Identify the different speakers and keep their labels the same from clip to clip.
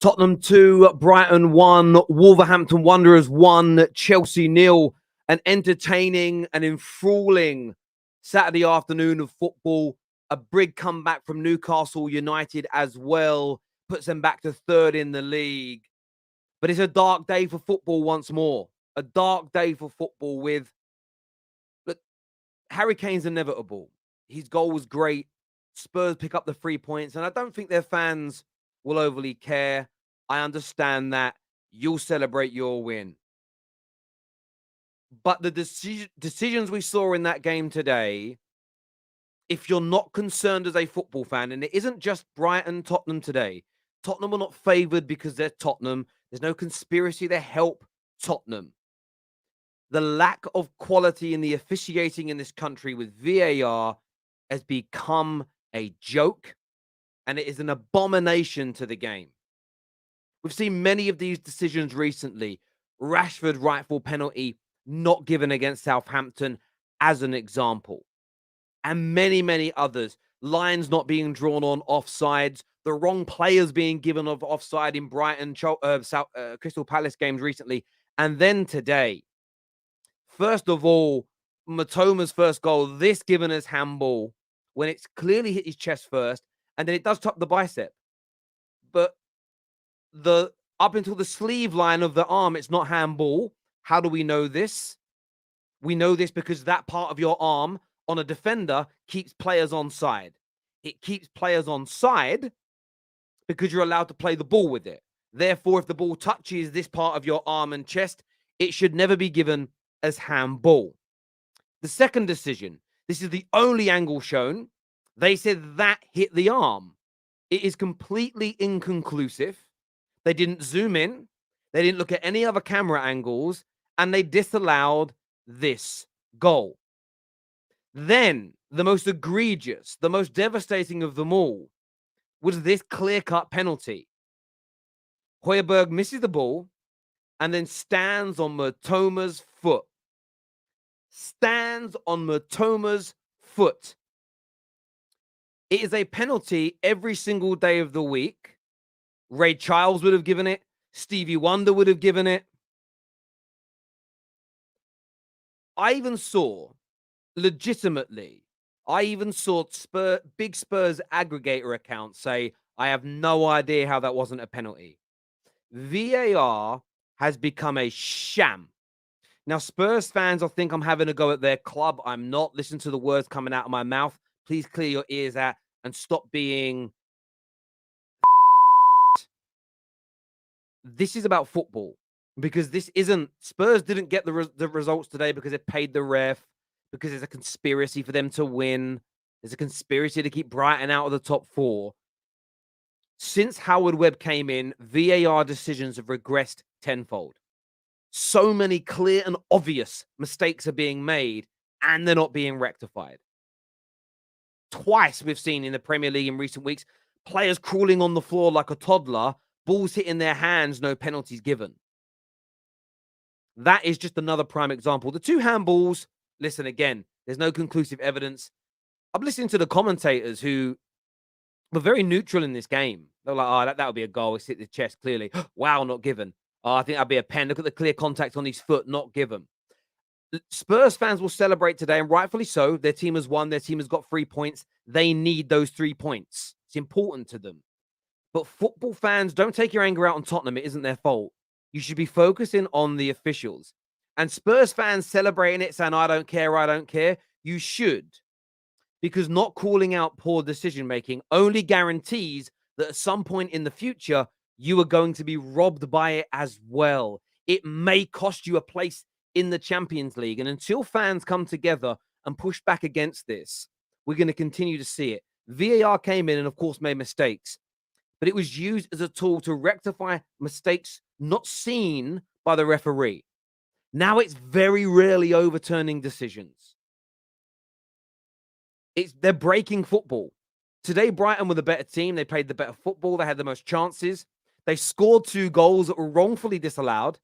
Speaker 1: Tottenham 2, Brighton 1, Wolverhampton Wanderers 1, Chelsea 0. An entertaining and enthralling Saturday afternoon of football. A big comeback from Newcastle United as well. Puts them back to third in the league. But it's a dark day for football once more. A dark day for football with... Look, Harry Kane's inevitable. His goal was great. Spurs pick up the 3 points. And I don't think their fans will overly care. I understand that. You'll celebrate your win. But the decisions we saw in that game today, if you're not concerned as a football fan, and it isn't just Brighton, Tottenham today. Tottenham are not favoured because they're Tottenham. There's no conspiracy to help Tottenham. The lack of quality in the officiating in this country with VAR has become a joke, and it is an abomination to the game. We've seen many of these decisions recently. Rashford, rightful penalty, not given against Southampton as an example. And many, many others. Lines not being drawn on offsides. The wrong players being given of offside in Brighton, Crystal Palace games recently. And then today, first of all, Matoma's first goal, this given as handball when it's clearly hit his chest first, and then it does top the bicep. But up until the sleeve line of the arm, it's not handball. How do we know this? We know this because that part of your arm on a defender keeps players on side. It keeps players on side because you're allowed to play the ball with it. Therefore, if the ball touches this part of your arm and chest, it should never be given as handball. The second decision, this is the only angle shown. They said that hit the arm. It is completely inconclusive. They didn't zoom in. They didn't look at any other camera angles, and they disallowed this goal. Then, the most egregious, the most devastating of them all was this clear-cut penalty. Højbjerg misses the ball and then stands on Matoma's foot. Stands on Matoma's foot. It is a penalty every single day of the week. Ray Charles would have given it. Stevie Wonder would have given it. I even saw, legitimately, big Spurs aggregator accounts say, I have no idea how that wasn't a penalty. VAR has become a sham. Now, Spurs fans, I think I'm having a go at their club. I'm not. Listen to the words coming out of my mouth. Please clear your ears out and stop being... This is about football. Because this isn't... Spurs didn't get the results today because they paid the ref. Because there's a conspiracy for them to win. There's a conspiracy to keep Brighton out of the top 4. Since Howard Webb came in, VAR decisions have regressed tenfold. So many clear and obvious mistakes are being made, and they're not being rectified. Twice we've seen in the Premier League in recent weeks, players crawling on the floor like a toddler, balls hitting their hands, no penalties given. That is just another prime example. The 2 handballs, listen, again, there's no conclusive evidence. I'm listening to the commentators who were very neutral in this game. They're like, oh, that would be a goal. It's hit the chest, clearly. Wow, not given. Oh, I think that'd be a pen. Look at the clear contact on his foot, not given. Spurs fans will celebrate today, and rightfully so. Their team has won. Their team has got 3 points. They need those 3 points. It's important to them. But football fans, don't take your anger out on Tottenham. It isn't their fault. You should be focusing on the officials. And Spurs fans celebrating it, saying, I don't care, I don't care. You should. Because not calling out poor decision-making only guarantees that at some point in the future, you are going to be robbed by it as well. It may cost you a place in the Champions League. And until fans come together and push back against this, we're going to continue to see it. VAR came in and, of course, made mistakes. But it was used as a tool to rectify mistakes not seen by the referee. Now it's very rarely overturning decisions. They're breaking football. Today, Brighton were the better team. They played the better football. They had the most chances. They scored 2 goals that were wrongfully disallowed.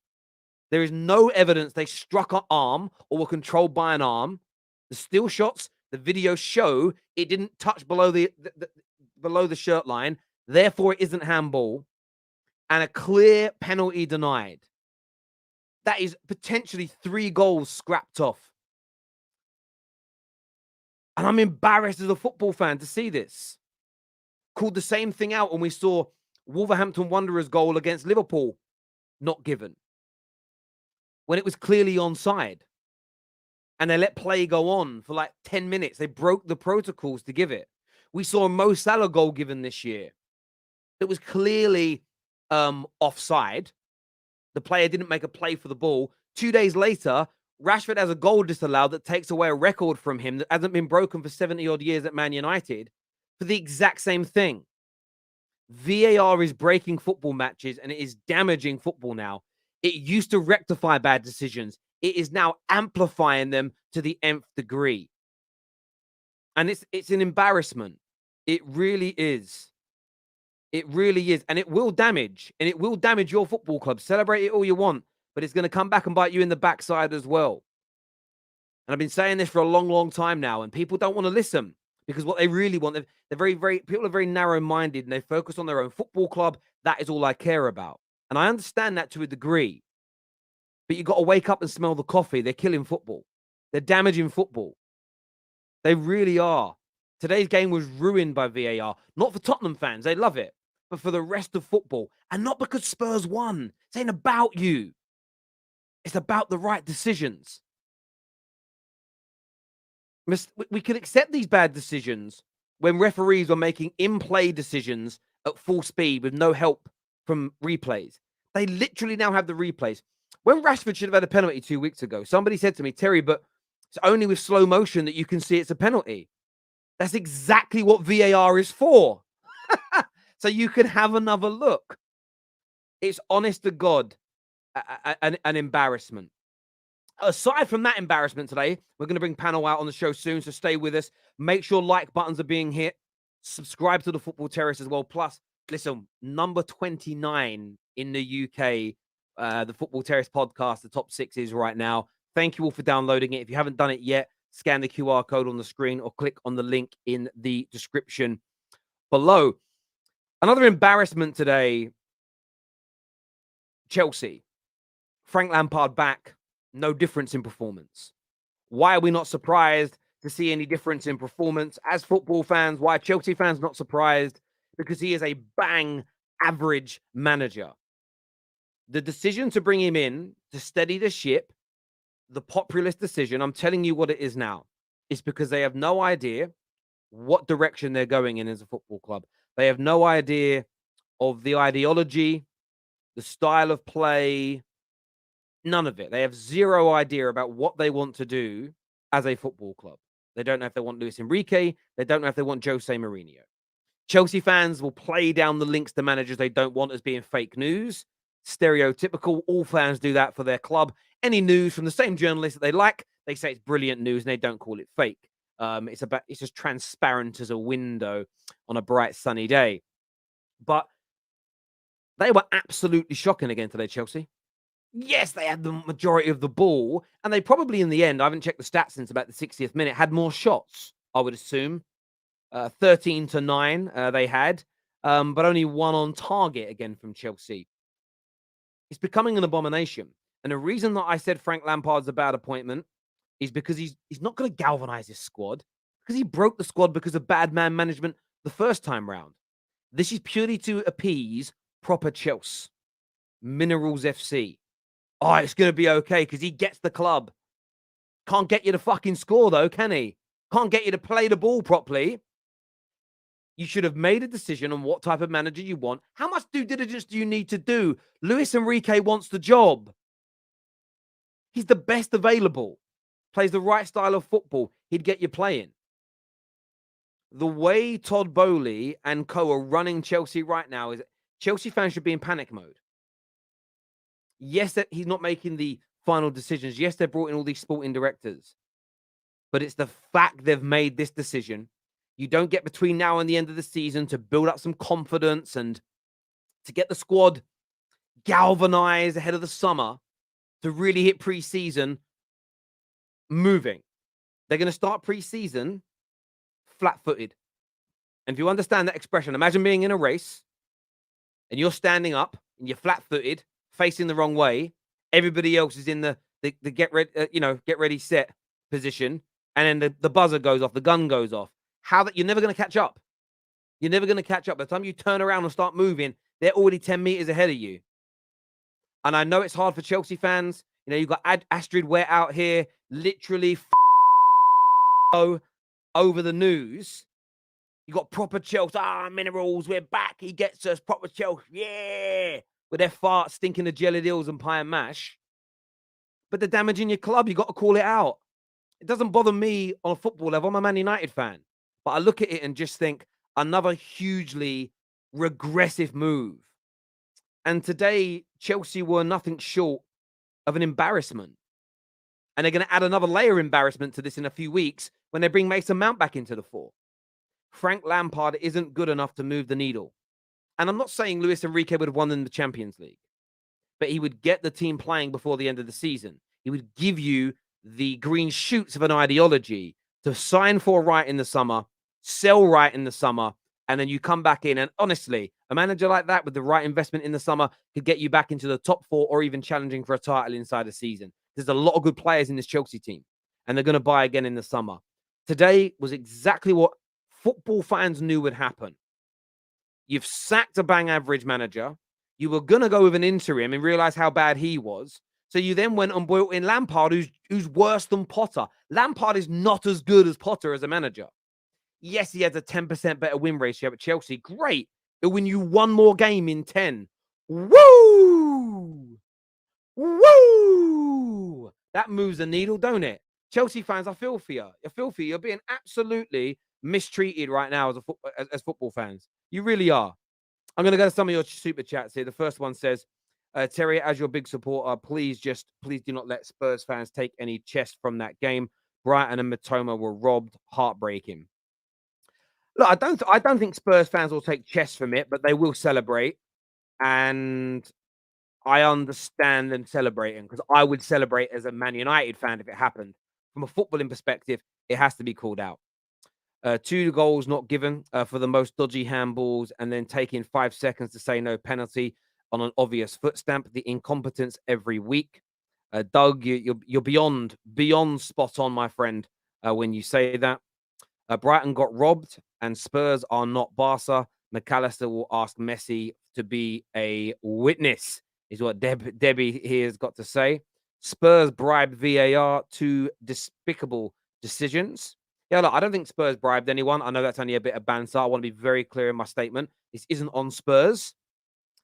Speaker 1: There is no evidence they struck an arm or were controlled by an arm. The still shots, the video show it didn't touch below the shirt line. Therefore, it isn't handball. and a clear penalty denied. That is potentially 3 goals scrapped off. And I'm embarrassed as a football fan to see this. Called the same thing out when we saw Wolverhampton Wanderers' goal against Liverpool not given, when it was clearly onside. And they let play go on for like 10 minutes. They broke the protocols to give it. We saw a Mo Salah goal given this year that was clearly offside. The player didn't make a play for the ball. 2 days later, Rashford has a goal disallowed that takes away a record from him that hasn't been broken for 70-odd years at Man United for the exact same thing. VAR is breaking football matches and it is damaging football now. It used to rectify bad decisions. It is now amplifying them to the nth degree. And it's an embarrassment. It really is. It really is. And it will damage. And it will damage your football club. Celebrate it all you want. But it's going to come back and bite you in the backside as well. And I've been saying this for a long, long time now. And people don't want to listen. Because what they really want, people are very narrow-minded. And they focus on their own football club. That is all I care about. And I understand that to a degree. But you've got to wake up and smell the coffee. They're killing football. They're damaging football. They really are. Today's game was ruined by VAR. Not for Tottenham fans. They love it. But for the rest of football. And not because Spurs won. It's ain't about you. It's about the right decisions. We could accept these bad decisions when referees were making in-play decisions at full speed with no help from replays. They literally now have the replays. When Rashford should have had a penalty 2 weeks ago, somebody said to me, Terry, but it's only with slow motion that you can see it's a penalty. That's exactly what VAR is for. So you can have another look. It's honest to God, an embarrassment. Aside from that embarrassment today, we're going to bring panel out on the show soon, so stay with us. Make sure like buttons are being hit. Subscribe to the Football Terrace as well. Plus, listen, number 29 in the UK, the Football Terrace podcast, the top 6 is right now. Thank you all for downloading it. If you haven't done it yet, scan the QR code on the screen or click on the link in the description below. Another embarrassment today, Chelsea. Frank Lampard back. No difference in performance. Why are we not surprised to see any difference in performance? As football fans, why Chelsea fans not surprised? Because he is a bang average manager. The decision to bring him in to steady the ship, the populist decision, I'm telling you what it is now, is because they have no idea what direction they're going in as a football club. They have no idea of the ideology, the style of play, none of it. They have zero idea about what they want to do as a football club. They don't know if they want Luis Enrique. They don't know if they want Jose Mourinho. Chelsea fans will play down the links to managers they don't want as being fake news. Stereotypical. All fans do that for their club. Any news from the same journalist that they like, they say it's brilliant news and they don't call it fake. It's just transparent as a window on a bright sunny day. But they were absolutely shocking again today, Chelsea. Yes, they had the majority of the ball, and they probably, in the end, I haven't checked the stats since about the 60th minute, had more shots, I would assume. 13-9 they had, but only 1 on target again from Chelsea. It's becoming an abomination. And the reason that I said Frank Lampard's a bad appointment is because he's not going to galvanize his squad, because he broke the squad because of bad man management the first time round. This is purely to appease proper Chelsea. Minerals FC. Oh, it's going to be okay because he gets the club. Can't get you to fucking score, though, can he? Can't get you to play the ball properly. You should have made a decision on what type of manager you want. How much due diligence do you need to do? Luis Enrique wants the job. He's the best available. Plays the right style of football. He'd get you playing. The way Todd Bowley and co are running Chelsea right now is Chelsea fans should be in panic mode. Yes, that he's not making the final decisions. Yes, they brought in all these sporting directors. But it's the fact they've made this decision. You don't get between now and the end of the season to build up some confidence and to get the squad galvanized ahead of the summer to really hit pre-season moving. They're going to start pre-season flat-footed. And if you understand that expression, imagine being in a race and you're standing up, and you're flat-footed, facing the wrong way, everybody else is in the get ready, get ready, set position, and then the buzzer goes off, the gun goes off. How that you're never going to catch up. You're never going to catch up. By the time you turn around and start moving, they're already 10 meters ahead of you. And I know it's hard for Chelsea fans. You've got Astrid Ware out here, literally over the news. You got proper Chelsea. Minerals, we're back. He gets us. Proper Chelsea, yeah. With their farts stinking of jelly deals and pie and mash. But they're damaging your club. You got to call it out. It doesn't bother me on a football level. I'm a Man United fan. But I look at it and just think, another hugely regressive move. And today, Chelsea were nothing short of an embarrassment. And they're going to add another layer of embarrassment to this in a few weeks when they bring Mason Mount back into the fore. Frank Lampard isn't good enough to move the needle. And I'm not saying Luis Enrique would have won in the Champions League, but he would get the team playing before the end of the season. He would give you the green shoots of an ideology to sign for right in the summer, sell right in the summer, and then you come back in. And honestly, a manager like that with the right investment in the summer could get you back into the top 4 or even challenging for a title inside the season. There's a lot of good players in this Chelsea team, and they're going to buy again in the summer. Today was exactly what football fans knew would happen. You've sacked a bang average manager. You were going to go with an interim and realize how bad he was. So you then went and brought in Lampard, who's worse than Potter. Lampard is not as good as Potter as a manager. Yes, he has a 10% better win ratio at Chelsea. Great. He'll win you one more game in 10. Woo! Woo! That moves the needle, don't it? Chelsea fans, I feel for you. I feel for you. You're being absolutely mistreated right now as football fans. You really are. I'm going to go to some of your super chats here. The first one says, Terry, as your big supporter, please do not let Spurs fans take any chest from that game. Brighton and Matoma were robbed. Heartbreaking. Look, I don't think Spurs fans will take chest from it, but they will celebrate. And I understand them celebrating because I would celebrate as a Man United fan if it happened. From a footballing perspective, it has to be called out. 2 goals not given for the most dodgy handballs, and then taking 5 seconds to say no penalty on an obvious foot stamp. The incompetence every week. Doug, you're beyond spot on, my friend, when you say that. Brighton got robbed, and Spurs are not Barca. McAllister will ask Messi to be a witness, is what Debbie here has got to say. Spurs bribed VAR, 2 despicable decisions. Yeah, look, I don't think Spurs bribed anyone. I know that's only a bit of banter. I want to be very clear in my statement. This isn't on Spurs,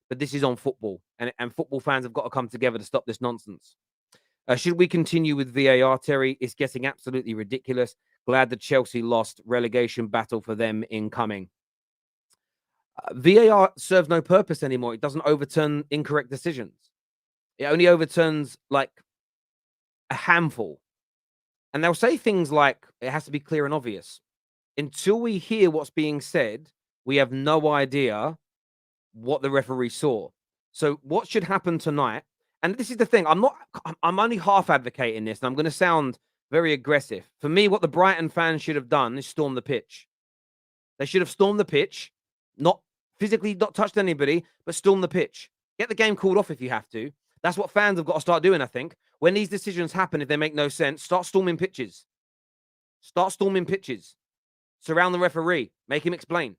Speaker 1: but this is on football. And football fans have got to come together to stop this nonsense. Should we continue with VAR, Terry? It's getting absolutely ridiculous. Glad that Chelsea lost. Relegation battle for them incoming. VAR serves no purpose anymore. It doesn't overturn incorrect decisions. It only overturns like a handful. And they'll say things like, it has to be clear and obvious. Until we hear what's being said, we have no idea what the referee saw. So what should happen tonight? And this is the thing. I'm only half advocating this, and I'm going to sound very aggressive. For me, what the Brighton fans should have done is storm the pitch. They should have stormed the pitch, not physically not touched anybody, but storm the pitch. Get the game called off if you have to. That's what fans have got to start doing, I think. When these decisions happen, if they make no sense, start storming pitches. Start storming pitches. Surround the referee. Make him explain.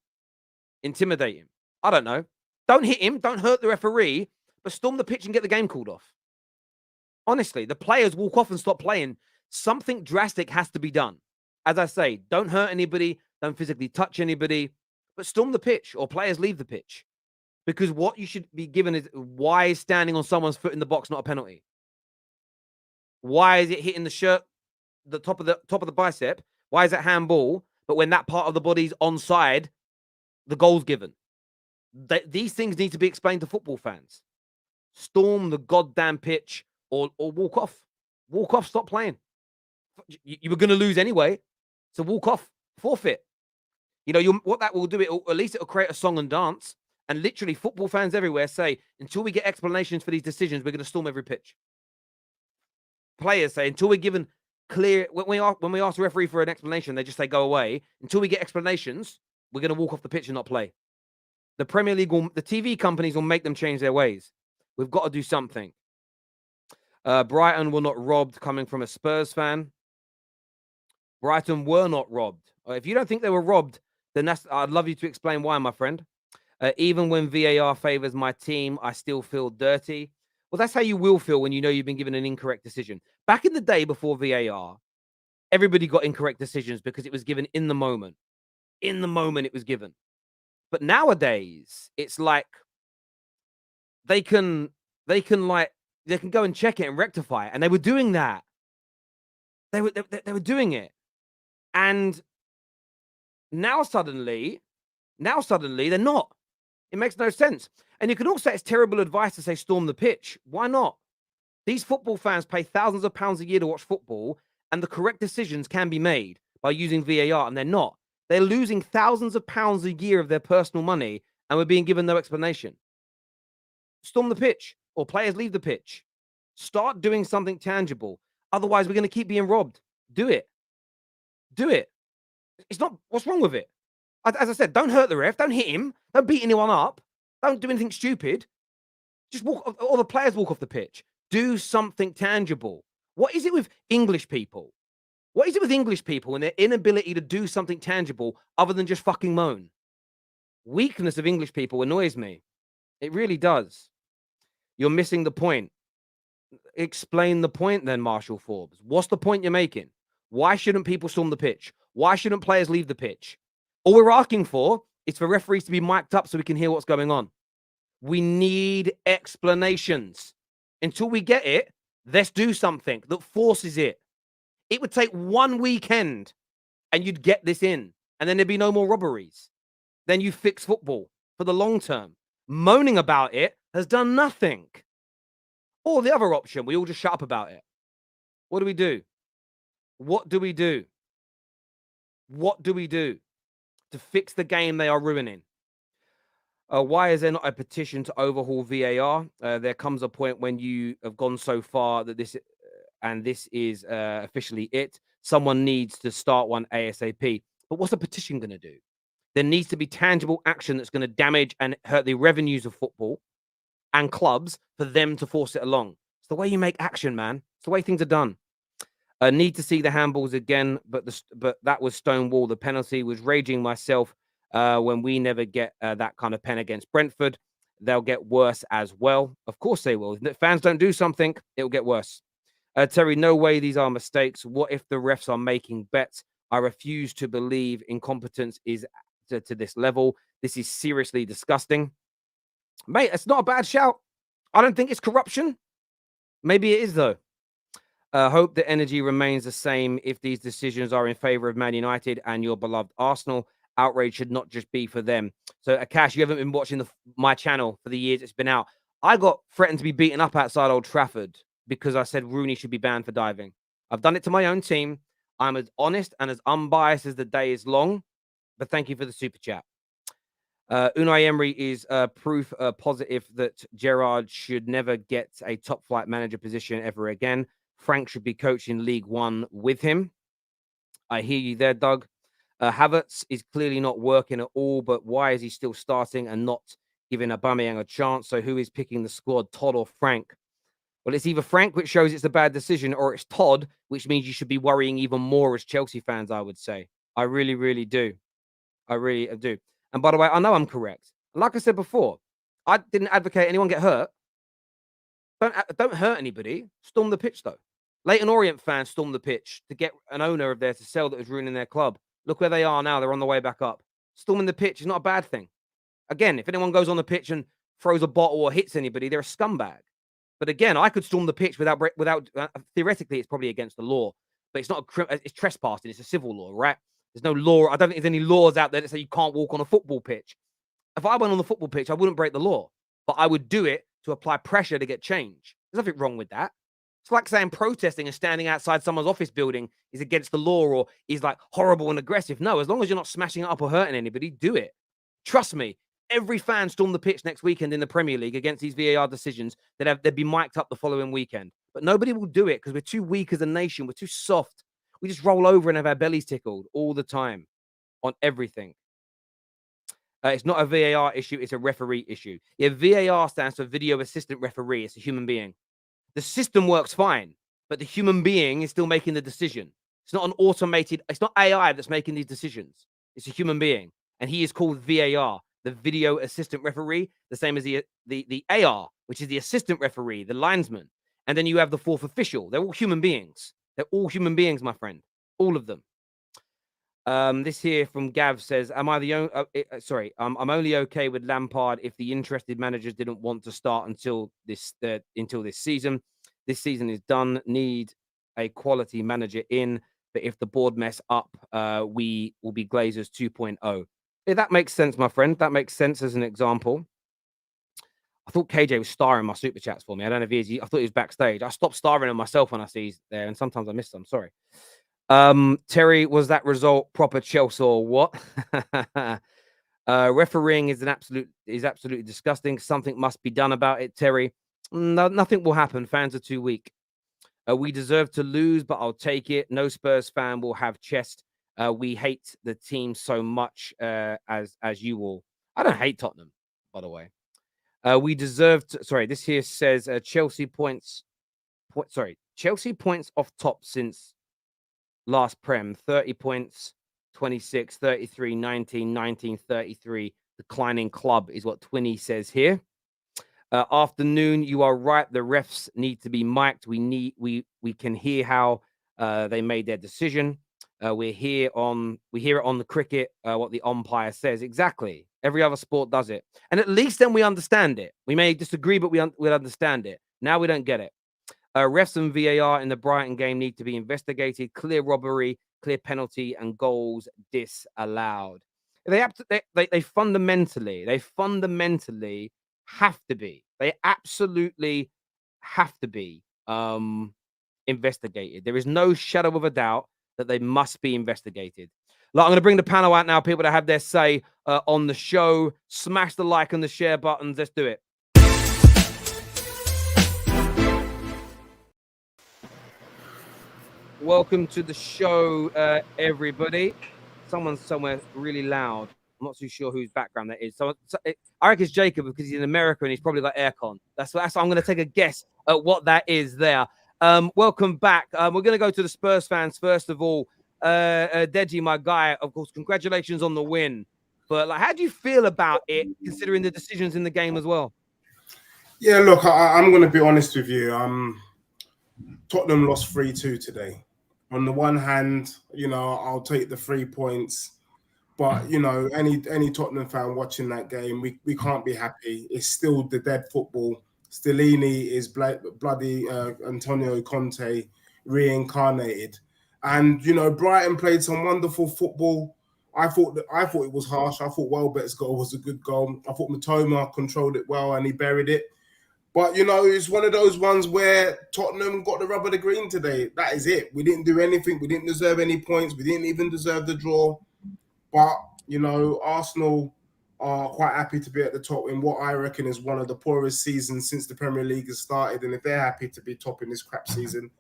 Speaker 1: Intimidate him. I don't know. Don't hit him. Don't hurt the referee. But storm the pitch and get the game called off. Honestly, the players walk off and stop playing. Something drastic has to be done. As I say, don't hurt anybody. Don't physically touch anybody. But storm the pitch or players leave the pitch. Because what you should be given is, why is standing on someone's foot in the box not a penalty? Why is it hitting the shirt, the top of the bicep? Why is it handball? But when that part of the body's onside, the goal's given. These things need to be explained to football fans. Storm the goddamn pitch or walk off. Walk off, stop playing. You were going to lose anyway, so walk off, forfeit. What that will do, at least it'll create a song and dance. And literally, football fans everywhere say, until we get explanations for these decisions, we're going to storm every pitch. Players say, until we're given clear, when we ask the referee for an explanation, they just say, go away. Until we get explanations, we're going to walk off the pitch and not play. The Premier League the TV companies will make them change their ways. We've got to do something. Brighton were not robbed, coming from a Spurs fan. Brighton were not robbed. If you don't think they were robbed, then I'd love you to explain why, my friend. Even when VAR favors my team, I still feel dirty. Well, that's how you will feel when you know you've been given an incorrect decision. Back in the day before VAR, everybody got incorrect decisions because it was given in the moment. In the moment it was given. But nowadays, it's like they can go and check it and rectify it. And they were doing that. They were doing it. And now suddenly they're not. It makes no sense. And you can also say it's terrible advice to say storm the pitch. Why not? These football fans pay thousands of pounds a year to watch football, and the correct decisions can be made by using VAR, and they're not. They're losing thousands of pounds a year of their personal money, and we're being given no explanation. Storm the pitch, or players leave the pitch. Start doing something tangible. Otherwise, we're going to keep being robbed. Do it. Do it. It's not. What's wrong with it? As I said, don't hurt the ref. Don't hit him. Don't beat anyone up. Don't do anything stupid. Just walk, or the players walk off the pitch. Do something tangible. What is it with English people? What is it with English people and their inability to do something tangible other than just fucking moan? Weakness of English people annoys me. It really does. You're missing the point. Explain the point then, Marshall Forbes. What's the point you're making? Why shouldn't people storm the pitch? Why shouldn't players leave the pitch? All we're asking for is for referees to be mic'd up so we can hear what's going on. We need explanations. Until we get it, let's do something that forces it. It would take one weekend and you'd get this in, and then there'd be no more robberies. Then you fix football for the long term. Moaning about it has done nothing. Or the other option, we all just shut up about it. What do we do? What do we do? What do we do to fix the game they are ruining? Why is there not a petition to overhaul VAR? There comes a point when you have gone so far that this is officially it. Someone needs to start one ASAP. But what's a petition going to do? There needs to be tangible action that's going to damage and hurt the revenues of football and clubs for them to force it along. It's the way you make action, man. It's the way things are done. Need to see the handballs again, but that was Stonewall. The penalty was raging myself when we never get that kind of pen against Brentford. They'll get worse as well. Of course they will. If fans don't do something, it will get worse. Terry, no way these are mistakes. What if the refs are making bets? I refuse to believe incompetence is to this level. This is seriously disgusting. Mate, it's not a bad shout. I don't think it's corruption. Maybe it is, though. Hope the energy remains the same if these decisions are in favor of Man United and your beloved Arsenal. Outrage should not just be for them. So, Akash, you haven't been watching my channel for the years it's been out. I got threatened to be beaten up outside Old Trafford because I said Rooney should be banned for diving. I've done it to my own team. I'm as honest and as unbiased as the day is long. But thank you for the super chat. Unai Emery is proof positive that Gerrard should never get a top flight manager position ever again. Frank should be coaching League One with him. I hear you there, Doug. Havertz is clearly not working at all, but why is he still starting and not giving Aubameyang a chance? So who is picking the squad, Todd or Frank? Well, it's either Frank, which shows it's a bad decision, or it's Todd, which means you should be worrying even more as Chelsea fans, I would say. I really, really do. I really do. And by the way, I know I'm correct. Like I said before, I didn't advocate anyone get hurt. Don't hurt anybody. Storm the pitch, though. Leyton Orient fans stormed the pitch to get an owner of there to sell that was ruining their club. Look where they are now. They're on the way back up. Storming the pitch is not a bad thing. Again, if anyone goes on the pitch and throws a bottle or hits anybody, they're a scumbag. But again, I could storm the pitch without theoretically, it's probably against the law. But it's not it's trespassing. It's a civil law, right? There's no law. I don't think there's any laws out there that say you can't walk on a football pitch. If I went on the football pitch, I wouldn't break the law. But I would do it to apply pressure to get change. There's nothing wrong with that. It's like saying protesting and standing outside someone's office building is against the law or is like horrible and aggressive. No, as long as you're not smashing it up or hurting anybody, do it. Trust me, every fan storm the pitch next weekend in the Premier League against these VAR decisions. They'd be mic'd up the following weekend. But nobody will do it because we're too weak as a nation. We're too soft. We just roll over and have our bellies tickled all the time on everything. It's not a VAR issue, it's a referee issue. Yeah, VAR stands for video assistant referee. It's a human being. The system works fine, but the human being is still making the decision. It's not an automated, it's not AI that's making these decisions. It's a human being. And he is called VAR, the video assistant referee, the same as the AR, which is the assistant referee, the linesman. And then you have the fourth official. They're all human beings. They're all human beings, my friend. All of them. This here from Gav says, "Am I the only? I'm only okay with Lampard if the interested managers didn't want to start until this season. This season is done. Need a quality manager in. But if the board mess up, we will be Glazers 2.0. Yeah, that makes sense, my friend. That makes sense as an example. I thought KJ was starring my super chats for me. I don't know if he is. I thought he was backstage. I stopped starring on myself when I see he's there, and sometimes I miss them. Sorry. Terry, was that result proper Chelsea or what? Refereeing is absolutely disgusting. Something must be done about it, Terry. No, nothing will happen. Fans are too weak. We deserve to lose, but I'll take it. No Spurs fan will have chest. We hate the team so much as you all. I don't hate Tottenham, by the way. We deserve to. Sorry, this here says Chelsea points off top since last Prem, 30 points, 26, 33, 19, 19, 33. Declining club is what Twinny says here. Afternoon, you are right. The refs need to be mic'd. We can hear how they made their decision. We hear it on the cricket, what the umpire says. Exactly. Every other sport does it. And at least then we understand it. We may disagree, but we'll understand it. Now we don't get it. Refs and VAR in the Brighton game need to be investigated. Clear robbery, clear penalty, and goals disallowed. They fundamentally have to be. They absolutely have to be investigated. There is no shadow of a doubt that they must be investigated. Like, I'm going to bring the panel out now, people that have their say on the show. Smash the like and the share buttons. Let's do it. Welcome to the show, everybody. Someone's somewhere really loud. I'm not too sure whose background that is. So I reckon it's Jacob because he's in America and he's probably got aircon. That's I'm going to take a guess at what that is there. Welcome back. We're going to go to the Spurs fans first of all. Deji, my guy, of course, congratulations on the win. But like, how do you feel about it, considering the decisions in the game as well?
Speaker 2: Yeah, look, I'm going to be honest with you. Tottenham lost 3-2 today. On the one hand, I'll take the 3 points. But, any Tottenham fan watching that game, we can't be happy. It's still the dead football. Stellini is bloody Antonio Conte reincarnated. And, Brighton played some wonderful football. I thought it was harsh. I thought Welbeck's goal was a good goal. I thought Matoma controlled it well and he buried it. But, it's one of those ones where Tottenham got the rub of the green today. That is it. We didn't do anything. We didn't deserve any points. We didn't even deserve the draw. But, Arsenal are quite happy to be at the top in what I reckon is one of the poorest seasons since the Premier League has started. And if they're happy to be top in this crap season,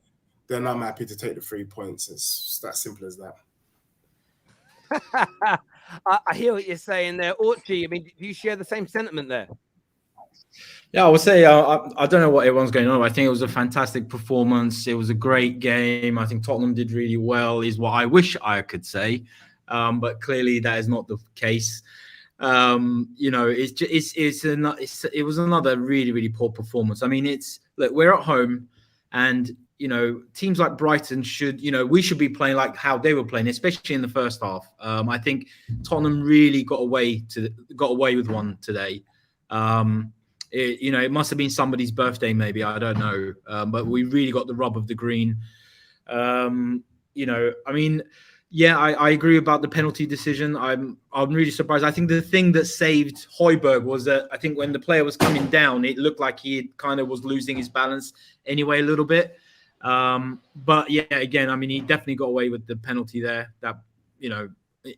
Speaker 2: then I'm happy to take the 3 points. It's that simple as
Speaker 1: that. I hear what you're saying there. Orchie, I mean, do you share the same sentiment there?
Speaker 3: Yeah, I would say I don't know what everyone's going on. I think it was a fantastic performance. It was a great game. I think Tottenham did really well, is what I wish I could say. But clearly that is not the case. It was another really, really poor performance. I mean, look, we're at home, and teams like Brighton we should be playing like how they were playing, especially in the first half. I think Tottenham really got away with one today. It must have been somebody's birthday, maybe, I don't know. But we really got the rub of the green. I mean, yeah, I agree about the penalty decision. I'm really surprised. I think the thing that saved Højbjerg was that I think when the player was coming down, it looked like he kind of was losing his balance anyway a little bit. But yeah, again, I mean, he definitely got away with the penalty there. That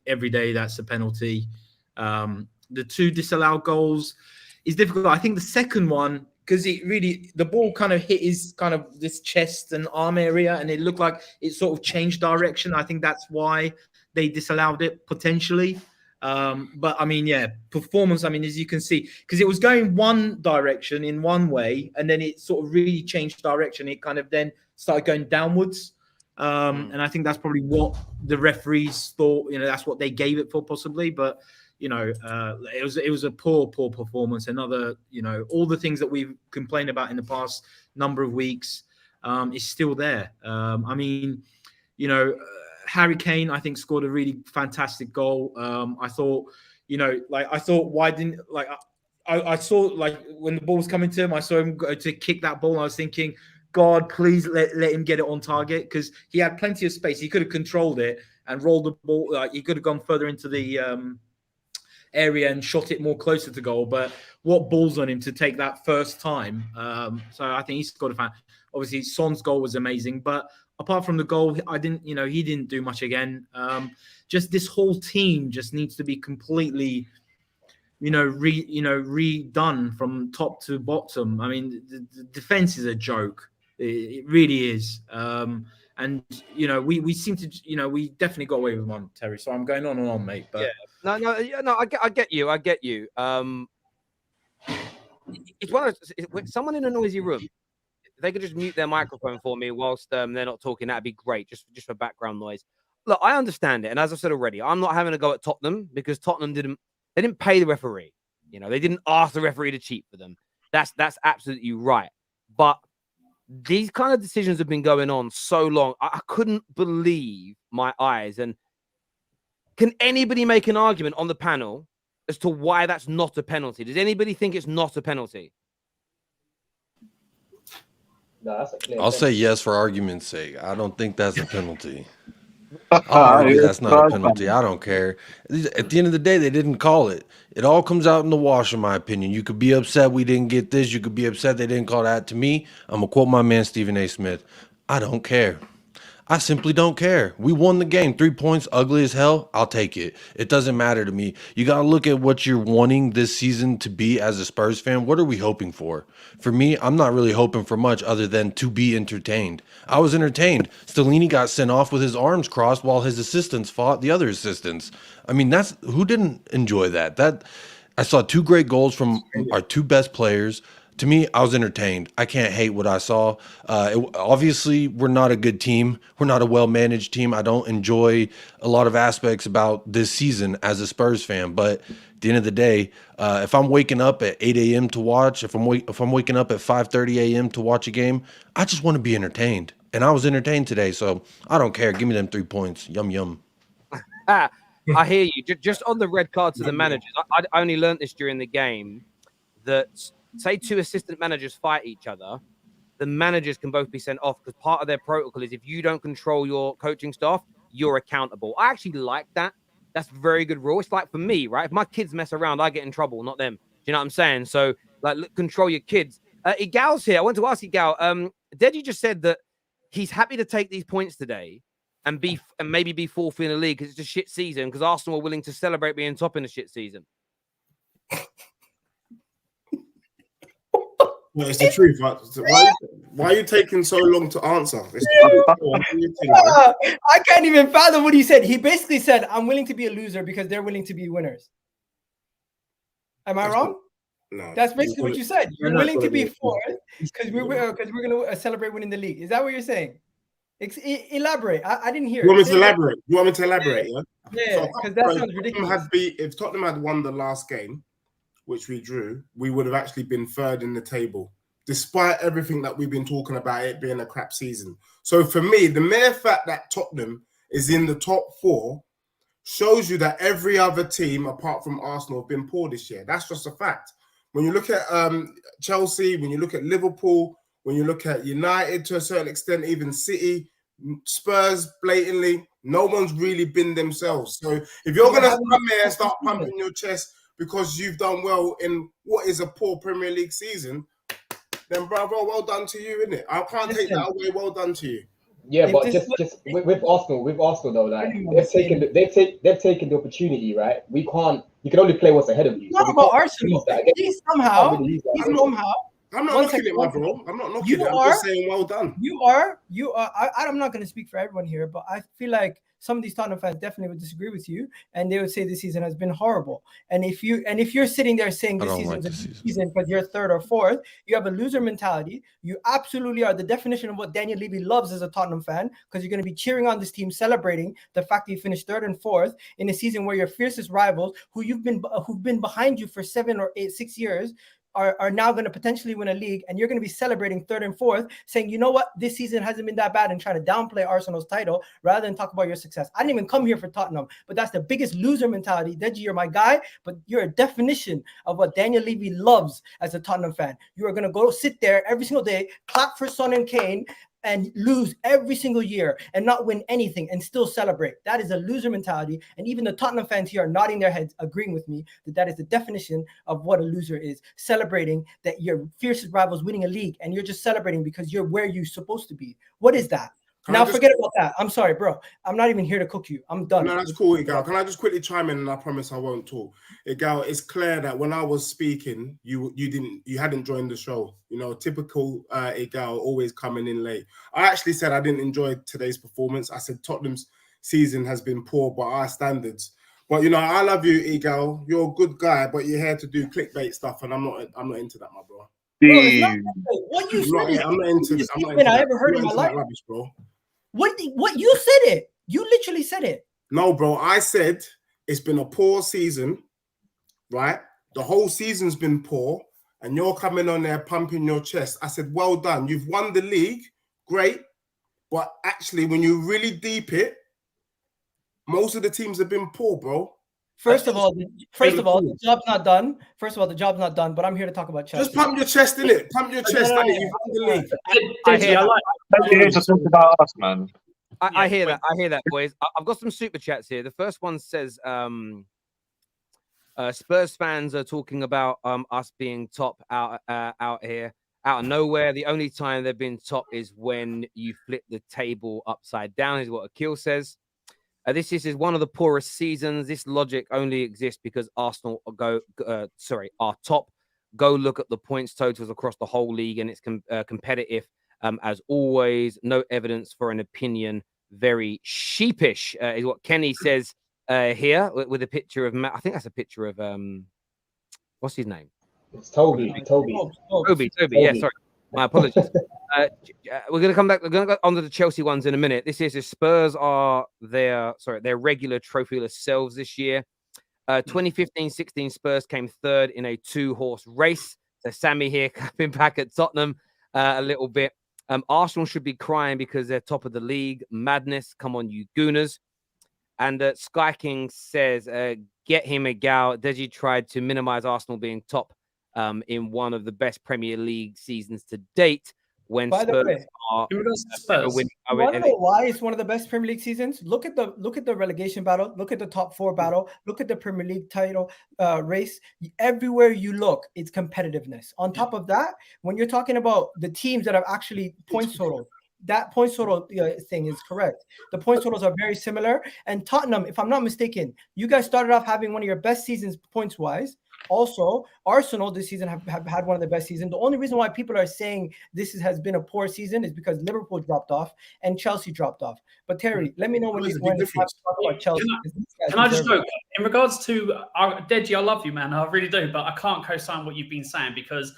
Speaker 3: every day that's a penalty. The 2 disallowed goals is difficult. I think the second one, because the ball kind of hit his kind of this chest and arm area, and it looked like it sort of changed direction. I think that's why they disallowed it potentially. But I mean, yeah, performance. I mean, as you can see, because it was going one direction in one way, and then it sort of really changed direction. It kind of then started going downwards. And I think that's probably what the referees thought. That's what they gave it for, possibly. But it was a poor performance. Another, all the things that we've complained about in the past number of weeks is still there. I mean, Harry Kane, I think, scored a really fantastic goal. I thought, why didn't I saw when the ball was coming to him, I saw him go to kick that ball. And I was thinking, God, please let him get it on target, because he had plenty of space. He could have controlled it and rolled the ball. He could have gone further into the area and shot it more closer to goal. But what balls on him to take that first time? So I think he scored a fan. Obviously, Son's goal was amazing, but apart from the goal, he didn't do much again. Just this whole team just needs to be completely, redone from top to bottom. I mean, the defense is a joke. It really is. And we seem to, we definitely got away with one, Terry. So I'm going on and on, mate. But
Speaker 1: yeah, no, I get you. It's one of someone in a noisy room. If they could just mute their microphone for me whilst they're not talking, that'd be great, just for background noise. Look, I understand it, and as I said already, I'm not having a go at Tottenham, because Tottenham didn't pay the referee. They didn't ask the referee to cheat for them. That's absolutely right. But these kind of decisions have been going on so long. I couldn't believe my eyes. And can anybody make an argument on the panel as to why that's not a penalty? Does anybody think it's not a penalty?
Speaker 4: No, that's a clear
Speaker 5: I'll
Speaker 4: penalty.
Speaker 5: say yes for argument's sake. I don't think that's a penalty. I'll argue that's not a penalty. I don't care. At the end of the day, they didn't call it. It all comes out in the wash, in my opinion. You could be upset we didn't get this. You could be upset they didn't call that. To me, I'm going to quote my man Stephen A. Smith. I don't care. I simply don't care. We won the game. 3 points, ugly as hell. I'll take it. It doesn't matter to me. You got to look at what you're wanting this season to be as a Spurs fan. What are we hoping for? For me, I'm not really hoping for much other than to be entertained. I was entertained. Stellini got sent off with his arms crossed while his assistants fought the other assistants. I mean, who didn't enjoy that? I saw two great goals from our two best players. To me, I was entertained. I can't hate what I saw. Obviously, we're not a good team. We're not a well-managed team. I don't enjoy a lot of aspects about this season as a Spurs fan. But at the end of the day, if I'm waking up at 8 a.m. to watch, if I'm waking up at 5:30 a.m. to watch a game, I just want to be entertained. And I was entertained today, so I don't care. Give me them 3 points. Yum, yum.
Speaker 1: I hear you. Just on the red card to the managers, I only learned this during the game, that say two assistant managers fight each other, the managers can both be sent off, because part of their protocol is if you don't control your coaching staff, you're accountable. I actually like that. That's a very good rule. It's like for me, right? If my kids mess around, I get in trouble, not them. Do you know what I'm saying? So, control your kids. Egal's here. I want to ask Egal. Deji just said that he's happy to take these points today and maybe be fourth in the league because it's a shit season, because Arsenal are willing to celebrate being top in a shit season.
Speaker 2: Well, it's the truth. Why are you taking so long to answer?
Speaker 6: I can't even fathom what he said. He basically said, I'm willing to be a loser because they're willing to be winners. Am I wrong?
Speaker 2: No.
Speaker 6: That's basically what you said. You're willing to be fourth because we're going to celebrate winning the league. Is that what you're saying? Elaborate. I didn't hear.
Speaker 2: You want me to elaborate? You want me to elaborate?
Speaker 6: Yeah, because that sounds ridiculous.
Speaker 2: If Tottenham had won the last game, which we drew, we would have actually been third in the table, despite everything that we've been talking about it being a crap season. So for me, the mere fact that Tottenham is in the top four shows you that every other team, apart from Arsenal, have been poor this year. That's just a fact. When you look at Chelsea, when you look at Liverpool, when you look at United to a certain extent, even City, Spurs, blatantly, no one's really been themselves. So if you're going to come here and start pumping your chest because you've done well in what is a poor Premier League season, then bravo, well done to you, isn't it? I can't take that away. Well done to you.
Speaker 4: Yeah, but just with Arsenal though, like they've taken the opportunity, right? We can't. You can only play what's ahead of you.
Speaker 6: Not about Arsenal. Somehow,
Speaker 2: I'm not
Speaker 6: One
Speaker 2: knocking
Speaker 6: second,
Speaker 2: it, my
Speaker 6: one
Speaker 2: bro.
Speaker 6: second.
Speaker 2: I'm not knocking
Speaker 6: You
Speaker 2: it. I'm
Speaker 6: are-
Speaker 2: just saying well done.
Speaker 6: You are. I'm not going to speak for everyone here, but I feel like some of these Tottenham fans definitely would disagree with you, and they would say this season has been horrible. And if you're sitting there saying this season is a good season because you're third or fourth, you have a loser mentality. You absolutely are the definition of what Daniel Levy loves as a Tottenham fan, because you're going to be cheering on this team, celebrating the fact that you finished third and fourth in a season where your fiercest rivals, who've been behind you for 6 years, are now going to potentially win a league, and you're going to be celebrating third and fourth, saying, you know what, this season hasn't been that bad, and trying to downplay Arsenal's title rather than talk about your success. I didn't even come here for Tottenham, but that's the biggest loser mentality. Deji, you're my guy, but you're a definition of what Daniel Levy loves as a Tottenham fan. You are going to go sit there every single day, clap for Son and Kane, and lose every single year and not win anything and still celebrate. That is a loser mentality. And even the Tottenham fans here are nodding their heads, agreeing with me that is the definition of what a loser is. Celebrating that your fiercest rival's winning a league and you're just celebrating because you're where you're supposed to be. What is that? Now forget about that. I'm sorry, bro. I'm not even here to cook you. I'm done.
Speaker 2: No, that's cool, Egal. Can I just quickly chime in, and I promise I won't talk. Egal, it's clear that when I was speaking, you hadn't joined the show. You know, typical Egal, always coming in late. I actually said I didn't enjoy today's performance. I said Tottenham's season has been poor by our standards. But you know, I love you, Egal. You're a good guy, but you're here to do clickbait stuff, and I'm not into that, my bro.
Speaker 6: Bro, it's not what you said.
Speaker 2: I'm not into this. I'm not into that.
Speaker 6: I ever heard in my life.
Speaker 2: Rubbish, bro.
Speaker 6: What you said it? You literally said it.
Speaker 2: No, bro. I said it's been a poor season, right? The whole season's been poor, and you're coming on there pumping your chest. I said, well done. You've won the league, great. But actually, when you really deep it, most of the teams have been poor, bro.
Speaker 6: First of all, the job's not done. But I'm here to talk about Chelsea.
Speaker 2: Just pump your chest in it. Pump your chest in it. You've won the league.
Speaker 7: You're here to talk about us, man.
Speaker 1: I hear that. I hear that, boys. I've got some super chats here. The first one says, Spurs fans are talking about us being top out here, out of nowhere. The only time they've been top is when you flip the table upside down, is what Akil says. This is one of the poorest seasons. This logic only exists because Arsenal are top. Go look at the points totals across the whole league, and it's competitive as always. No evidence for an opinion. Very sheepish is what Kenny says here with a picture of Matt. I think that's a picture of what's his name?
Speaker 4: It's Toby.
Speaker 1: Toby. Yeah, sorry. My apologies. We're going to come back. We're going to go on to the Chelsea ones in a minute. This is the Spurs are their regular trophyless selves this year. 2015-16 Spurs came third in a 2-horse race. So Sammy here clapping back at Tottenham a little bit. Arsenal should be crying because they're top of the league. Madness. Come on, you gooners. And Sky King says, get him a gal. Deji tried to minimize Arsenal being top in one of the best Premier League seasons to date. When Spurs are
Speaker 6: winning. You want to know why it's one of the best Premier League seasons? Look at the relegation battle. Look at the top 4 battle. Look at the Premier League title race. Everywhere you look, it's competitiveness. On top of that, when you're talking about the teams that have actually points total, that points total thing is correct. The points totals are very similar. And Tottenham, if I'm not mistaken, you guys started off having one of your best seasons points wise. Also, Arsenal this season have had one of the best seasons. The only reason why people are saying this has been a poor season is because Liverpool dropped off and Chelsea dropped off. But Terry, let me know when it's time to talk about Chelsea.
Speaker 8: Can I just go in regards to Deji? I love you, man. I really do, but I can't co-sign what you've been saying because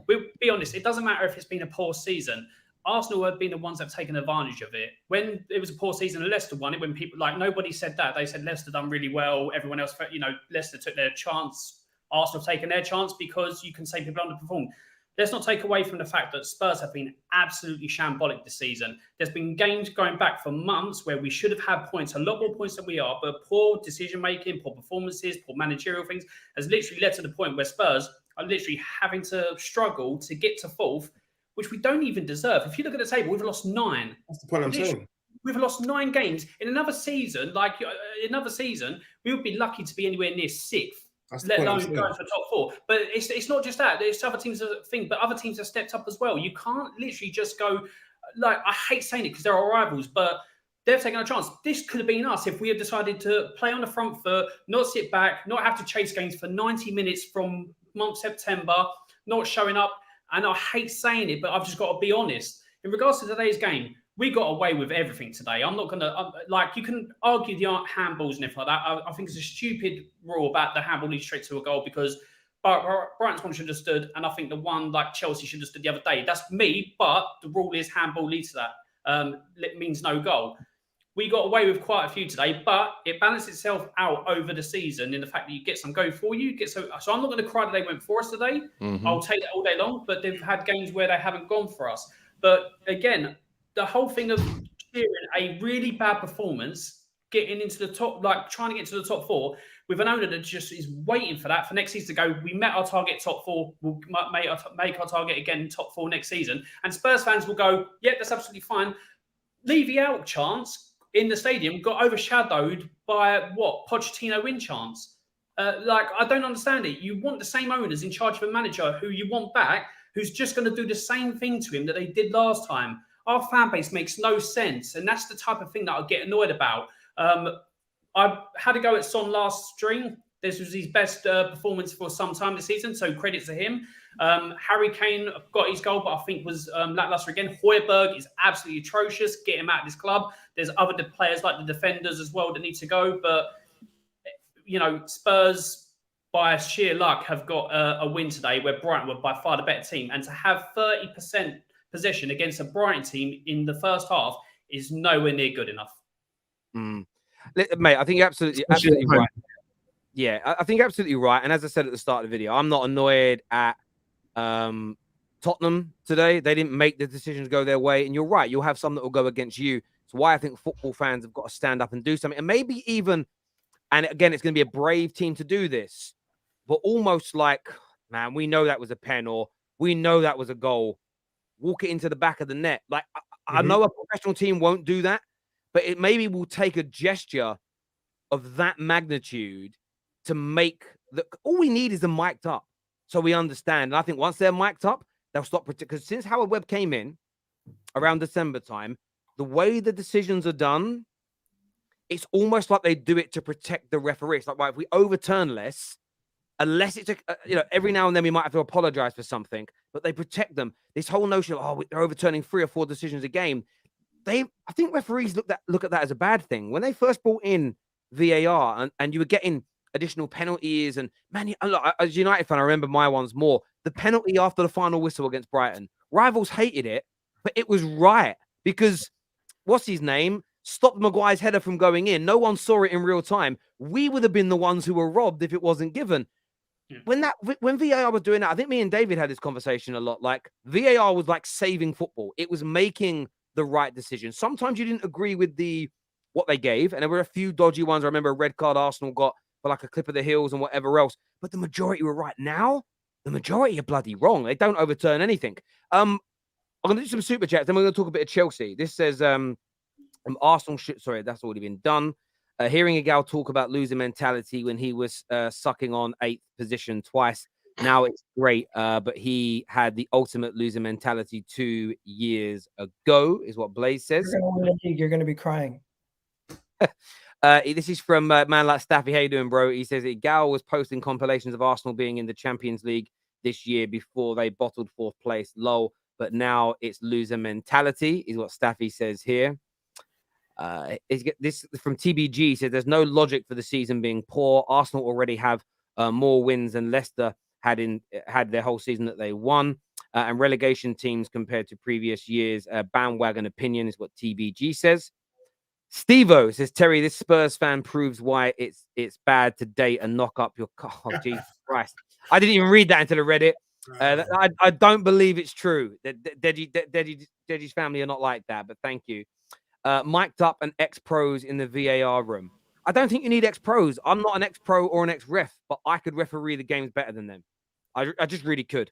Speaker 8: we'll be honest. It doesn't matter if it's been a poor season. Arsenal have been the ones that have taken advantage of it. When it was a poor season and Leicester won it, when people nobody said that. They said Leicester done really well. Everyone else, Leicester took their chance. Arsenal have taken their chance because you can say people underperformed. Let's not take away from the fact that Spurs have been absolutely shambolic this season. There's been games going back for months where we should have had points, a lot more points than we are, but poor decision-making, poor performances, poor managerial things has literally led to the point where Spurs are literally having to struggle to get to 4th, which we don't even deserve. If you look at the table, we've lost 9.
Speaker 2: That's the point I'm saying.
Speaker 8: We've lost 9 games. In another season, we would be lucky to be anywhere near 6th. Let alone going for top 4. But it's not just that. There's other teams that think, but other teams have stepped up as well. You can't literally just go, I hate saying it because they're our rivals, but they've taken a chance. This could have been us if we had decided to play on the front foot, not sit back, not have to chase games for 90 minutes from month September, not showing up. and I hate saying it, but I've just got to be honest. In regards to today's game, we got away with everything today. I'm not going to, like, you can argue the handballs and everything like that. I think it's a stupid rule about the handball leads straight to a goal because Brighton's one should have stood, and I think the one like Chelsea should have stood the other day. That's me, but the rule is handball leads to that. It means no goal. We got away with quite a few today, but it balanced itself out over the season in the fact that you get some go for you. So I'm not going to cry that they went for us today. I'll take that all day long, but they've had games where they haven't gone for us. But again, the whole thing of cheering a really bad performance, getting into the top, like trying to get to the top 4, with an owner that just is waiting for that for next season to go, we met our target top 4, we'll make our target again top 4 next season. And Spurs fans will go, yeah, that's absolutely fine. Levy out chance in the stadium got overshadowed by what? Pochettino win chance. Like, I don't understand it. You want the same owners in charge of a manager who you want back, who's just going to do the same thing to him that they did last time. Our fan base makes no sense. And that's the type of thing that I get annoyed about. I had to go at Son last stream. This was his best performance for some time this season, so credit to him. Harry Kane got his goal, but I think was lackluster again. Højbjerg is absolutely atrocious. Get him out of this club. There's other players like the defenders as well that need to go. But, you know, Spurs, by sheer luck, have got a win today where Brighton were by far the better team. And to have 30% possession against a Brighton team in the first half is nowhere near good enough.
Speaker 1: Mate, I think you're absolutely right. Yeah, I think you're absolutely right. And as I said at the start of the video, I'm not annoyed at Tottenham today. They didn't make the decisions go their way. And you're right, you'll have some that will go against you. It's why I think football fans have got to stand up and do something. And maybe even, and again, it's going to be a brave team to do this, but almost like, man, we know that was a pen, or we know that was a goal. Walk it into the back of the net. Like, I know a professional team won't do that, but it maybe will take a gesture of that magnitude to make all we need is them mic'd up so we understand. And I think once they're mic'd up, they'll stop because since Howard Webb came in around December time, the way the decisions are done, it's almost like they do it to protect the referee. It's like, right, if we overturn less, unless it's every now and then we might have to apologize for something, but they protect them. This whole notion of they're overturning 3 or 4 decisions a game. I think referees look at that as a bad thing. When they first brought in VAR and you were getting additional penalties, and man, as a United fan, I remember my ones more. The penalty after the final whistle against Brighton, rivals hated it, but it was right because what's his name stopped Maguire's header from going in. No one saw it in real time. We would have been the ones who were robbed if it wasn't given. When VAR was doing that, I think me and David had this conversation a lot. Like, VAR was like saving football. It was making the right decision. Sometimes you didn't agree with what they gave, and there were a few dodgy ones. I remember a red card Arsenal got for like a clip of the heels and whatever else. But the majority were right. Now, the majority are bloody wrong. They don't overturn anything. I'm going to do some super chats. Then we're going to talk a bit of Chelsea. This says Arsenal. Sorry, that's already been done. Hearing Egal talk about loser mentality when he was sucking on 8th position twice. Now it's great, but he had the ultimate loser mentality 2 years ago, is what Blaze says.
Speaker 6: You're going to win the league. You're going to be crying.
Speaker 1: This is from man like Staffy. How you doing, bro? He says Egal was posting compilations of Arsenal being in the Champions League this year before they bottled 4th place. Lol. But now it's loser mentality, is what Staffy says here. This from TBG said there's no logic for the season being poor. Arsenal already have more wins than Leicester had their whole season that they won, and relegation teams compared to previous years. Bandwagon opinion is what TBG says. Steve-O says, Terry, this Spurs fan proves why it's bad to date and knock up your car. Oh, Jesus Christ. I didn't even read that until I read it. I don't believe it's true. Deji's family are not like that, but thank you. Mic'd up and ex-pros in the VAR room. I don't think you need ex-pros. I'm not an ex-pro or an ex-ref, but I could referee the games better than them. I just really could.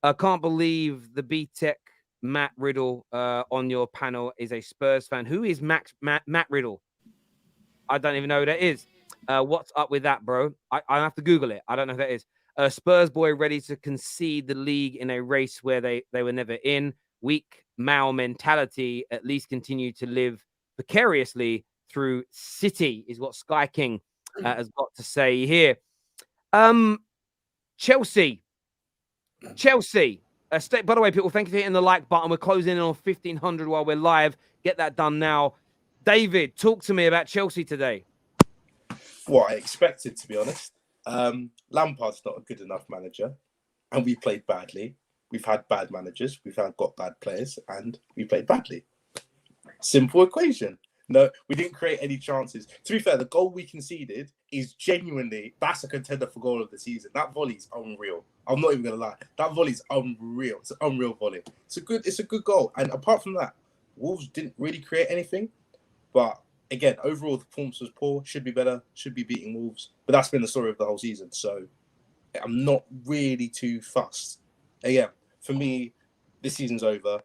Speaker 1: I can't believe the B-Tech Matt Riddle on your panel is a Spurs fan. Who is Matt Riddle? I don't even know who that is. What's up with that, bro? I have to Google it. I don't know who that is. Spurs boy ready to concede the league in a race where they were never in. Weak Mao mentality, at least continue to live vicariously through City, is what Sky King has got to say here. Chelsea. By the way, people, thank you for hitting the like button. We're closing in on 1,500 while we're live. Get that done now. David, talk to me about Chelsea today.
Speaker 9: What I expected, to be honest. Lampard's not a good enough manager, and we played badly. We've had bad managers, got bad players, and we played badly. Simple equation. No, we didn't create any chances. To be fair, the goal we conceded is genuinely, that's a contender for goal of the season. That volley's unreal. I'm not even gonna lie. That volley's unreal. It's an unreal volley. It's a good goal. And apart from that, Wolves didn't really create anything. But again, overall the performance was poor. Should be better. Should be beating Wolves. But that's been the story of the whole season. So I'm not really too fussed. Again, for me, this season's over.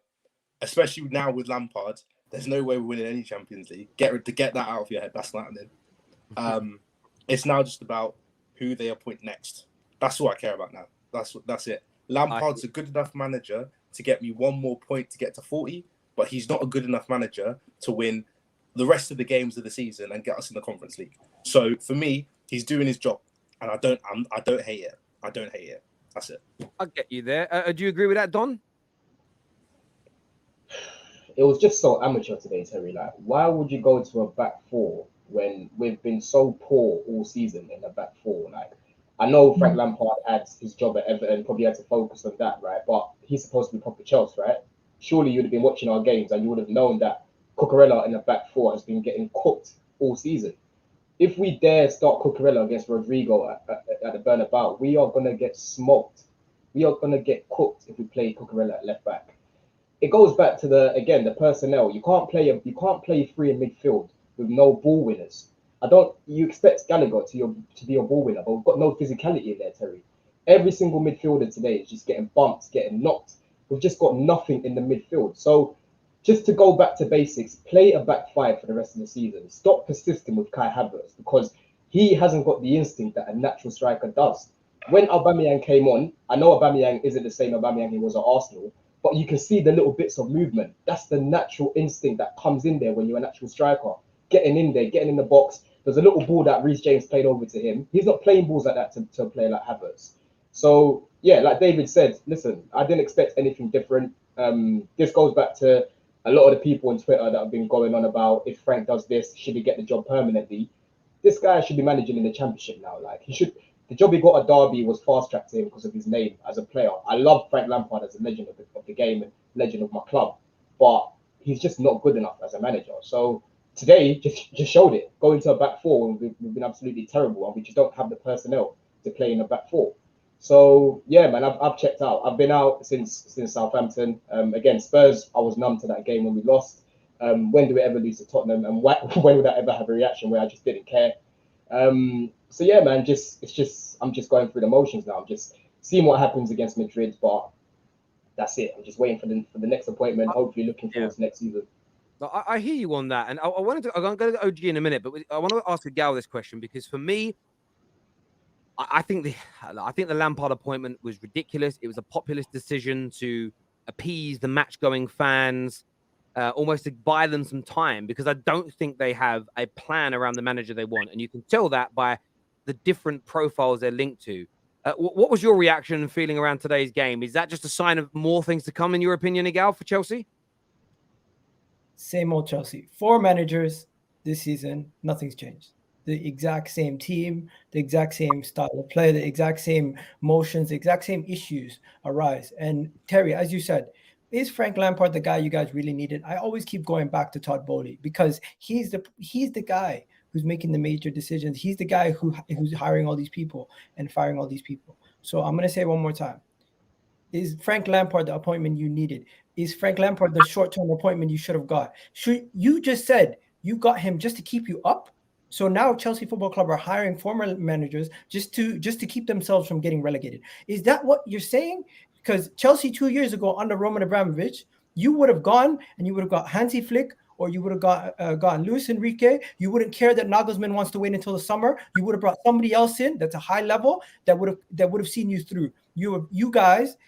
Speaker 9: Especially now with Lampard. There's no way we're winning any Champions League. Get that out of your head. That's not happening. It's now just about who they appoint next. That's all I care about now. That's it. Lampard's a good enough manager to get me one more point to get to 40, but he's not a good enough manager to win the rest of the games of the season and get us in the Conference League. So for me, he's doing his job, and I don't hate it. I don't hate it. That's it.
Speaker 1: I get you there. Do you agree with that, Don?
Speaker 4: It was just so amateur today, Terry. Like, why would you go to a back four when we've been so poor all season in the back four? Like, I know Frank Lampard had his job at Everton, probably had to focus on that, right? But he's supposed to be proper Chelsea, right? Surely you'd have been watching our games and you would have known that Cucurella in the back four has been getting cooked all season. If we dare start Cucurella against Rodrigo at the Bernabeu, we are going to get smoked. We are going to get cooked if we play Cucurella at left back. It goes back to the personnel. You can't play three in midfield with no ball winners. You expect Gallagher to be your ball winner, but we've got no physicality in there, Terry. Every single midfielder today is just getting bumped, getting knocked. We've just got nothing in the midfield. So just to go back to basics, play a back five for the rest of the season. Stop persisting with Kai Havertz because he hasn't got the instinct that a natural striker does. When Aubameyang came on, I know Aubameyang isn't the same Aubameyang he was at Arsenal, but you can see the little bits of movement. That's the natural instinct that comes in there when you're a natural striker. Getting in there, getting in the box. There's a little ball that Reece James played over to him. He's not playing balls like that to a player like Havertz. So, yeah, like David said, listen, I didn't expect anything different. This goes back to a lot of the people on Twitter that have been going on about if Frank does this, should he get the job permanently? This guy should be managing in the Championship now. Like, he should. The job he got at Derby was fast-tracked to him because of his name as a player. I love Frank Lampard as a legend of the game and legend of my club, but he's just not good enough as a manager. So today just showed it. Going to a back four when we've been absolutely terrible and we just don't have the personnel to play in a back four. So yeah, man, I've checked out. I've been out since Southampton. Again, Spurs, I was numb to that game when we lost. When do we ever lose to Tottenham? And when would I ever have a reaction where I just didn't care? So yeah, man, I'm just going through the motions now. I'm just seeing what happens against Madrid, but that's it. I'm just waiting for the next appointment. Hopefully, looking forward to next season.
Speaker 1: I hear you on that, and I'm going to go to OG in a minute, but I want to ask Egal this question because for me, I think the Lampard appointment was ridiculous. It was a populist decision to appease the match-going fans. Almost to buy them some time because I don't think they have a plan around the manager they want. And you can tell that by the different profiles they're linked to. What was your reaction and feeling around today's game? Is that just a sign of more things to come, in your opinion, Egal, for Chelsea?
Speaker 6: Same old Chelsea. 4 managers this season. Nothing's changed. The exact same team, the exact same style of play, the exact same motions, the exact same issues arise. And Terry, as you said, is Frank Lampard the guy you guys really needed? I always keep going back to Todd Bowley because he's the guy who's making the major decisions. He's the guy who's hiring all these people and firing all these people. So I'm going to say it one more time. Is Frank Lampard the appointment you needed? Is Frank Lampard the short-term appointment you should have got? You just said you got him just to keep you up. So now Chelsea Football Club are hiring former managers just to keep themselves from getting relegated. Is that what you're saying? Because Chelsea 2 years ago under Roman Abramovich, you would have gone and you would have got Hansi Flick or you would have gotten Luis Enrique. You wouldn't care that Nagelsmann wants to wait until the summer. You would have brought somebody else in that's a high level that would have seen you through. You guys,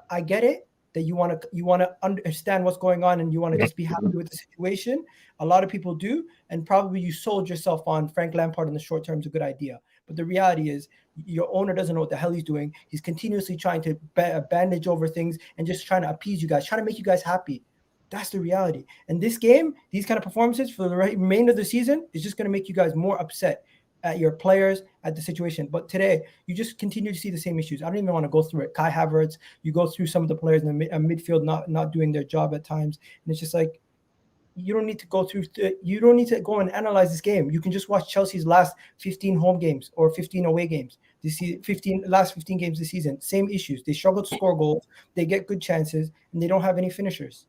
Speaker 6: I get it that you want to understand what's going on and you want to just be happy with the situation. A lot of people do, and probably you sold yourself on Frank Lampard in the short term is a good idea. But the reality is, your owner doesn't know what the hell he's doing. He's continuously trying to bandage over things and just trying to appease you guys, trying to make you guys happy. That's the reality. And this game, these kind of performances for the remainder of the season is just going to make you guys more upset at your players, at the situation. But today, you just continue to see the same issues. I don't even want to go through it. Kai Havertz, you go through some of the players in the midfield not doing their job at times. And it's just like, you don't need to go through. You don't need to go and analyze this game. You can just watch Chelsea's last 15 home games or 15 away games. Last 15 games this season. Same issues. They struggle to score goals. They get good chances, and they don't have any finishers.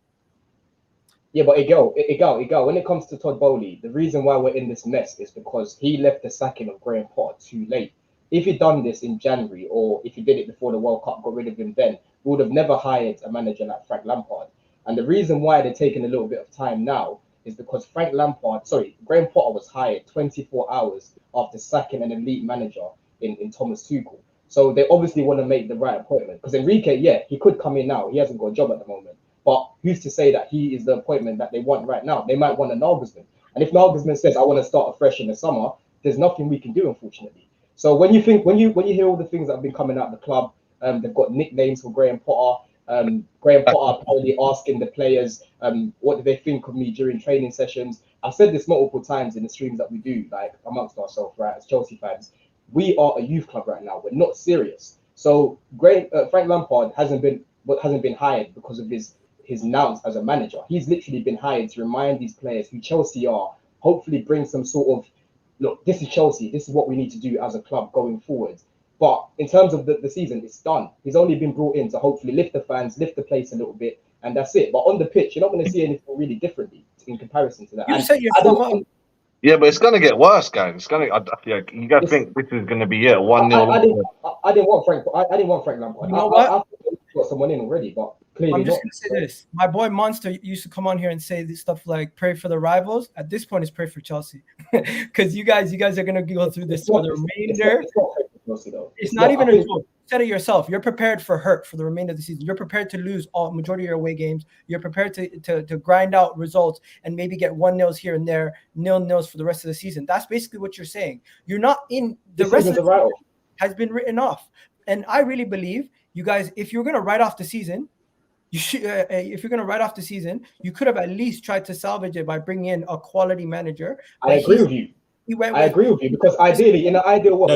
Speaker 4: Yeah, but Egal, when it comes to Todd Bowley, the reason why we're in this mess is because he left the sacking of Graham Potter too late. If he'd done this in January, or if he did it before the World Cup, got rid of him then, we would have never hired a manager like Frank Lampard. And the reason why they're taking a little bit of time now is because Graham Potter was hired 24 hours after sacking an elite manager in Thomas Tuchel. So they obviously want to make the right appointment. Because Enrique, yeah, he could come in now. He hasn't got a job at the moment. But who's to say that he is the appointment that they want right now? They might want a Nagelsmann. And if Nagelsmann says, I want to start afresh in the summer, there's nothing we can do, unfortunately. So when you hear all the things that have been coming out of the club, they've got nicknames for Graham Potter. Graham Potter apparently asking the players, what do they think of me during training sessions? I've said this multiple times in the streams that we do, like amongst ourselves, right, as Chelsea fans. We are a youth club right now. We're not serious. So Frank Lampard hasn't been hired because of his nous as a manager. He's literally been hired to remind these players who Chelsea are, hopefully bring some sort of, look, this is Chelsea, this is what we need to do as a club going forward. But in terms of the season, it's done. He's only been brought in to hopefully lift the fans, lift the place a little bit, and that's it. But on the pitch, you're not going to see anything really differently in comparison to that.
Speaker 6: You set yourself up.
Speaker 7: Yeah, but it's going to get worse, guys. It's going to. You guys think this is going to be 1-0?
Speaker 4: I didn't want Frank. I didn't want Frank Lampard.
Speaker 6: You know what?
Speaker 4: I got someone in already, but clearly
Speaker 6: I'm just going to say this. My boy Monster used to come on here and say this stuff like pray for the rivals. At this point, it's pray for Chelsea, because you guys are going to go through this for the remainder. It's not even a joke. You said it yourself. You're prepared for hurt for the remainder of the season. You're prepared to lose all majority of your away games. You're prepared to grind out results and maybe get 1-0s here and there, 0-0s for the rest of the season. That's basically what you're saying. You're not in the rest of the season has been written off. And I really believe you guys, if you're going to write off the season, you should. If you're going to write off the season, you could have at least tried to salvage it by bringing in a quality manager.
Speaker 4: I agree with you. I agree with you, because ideally, in an ideal world,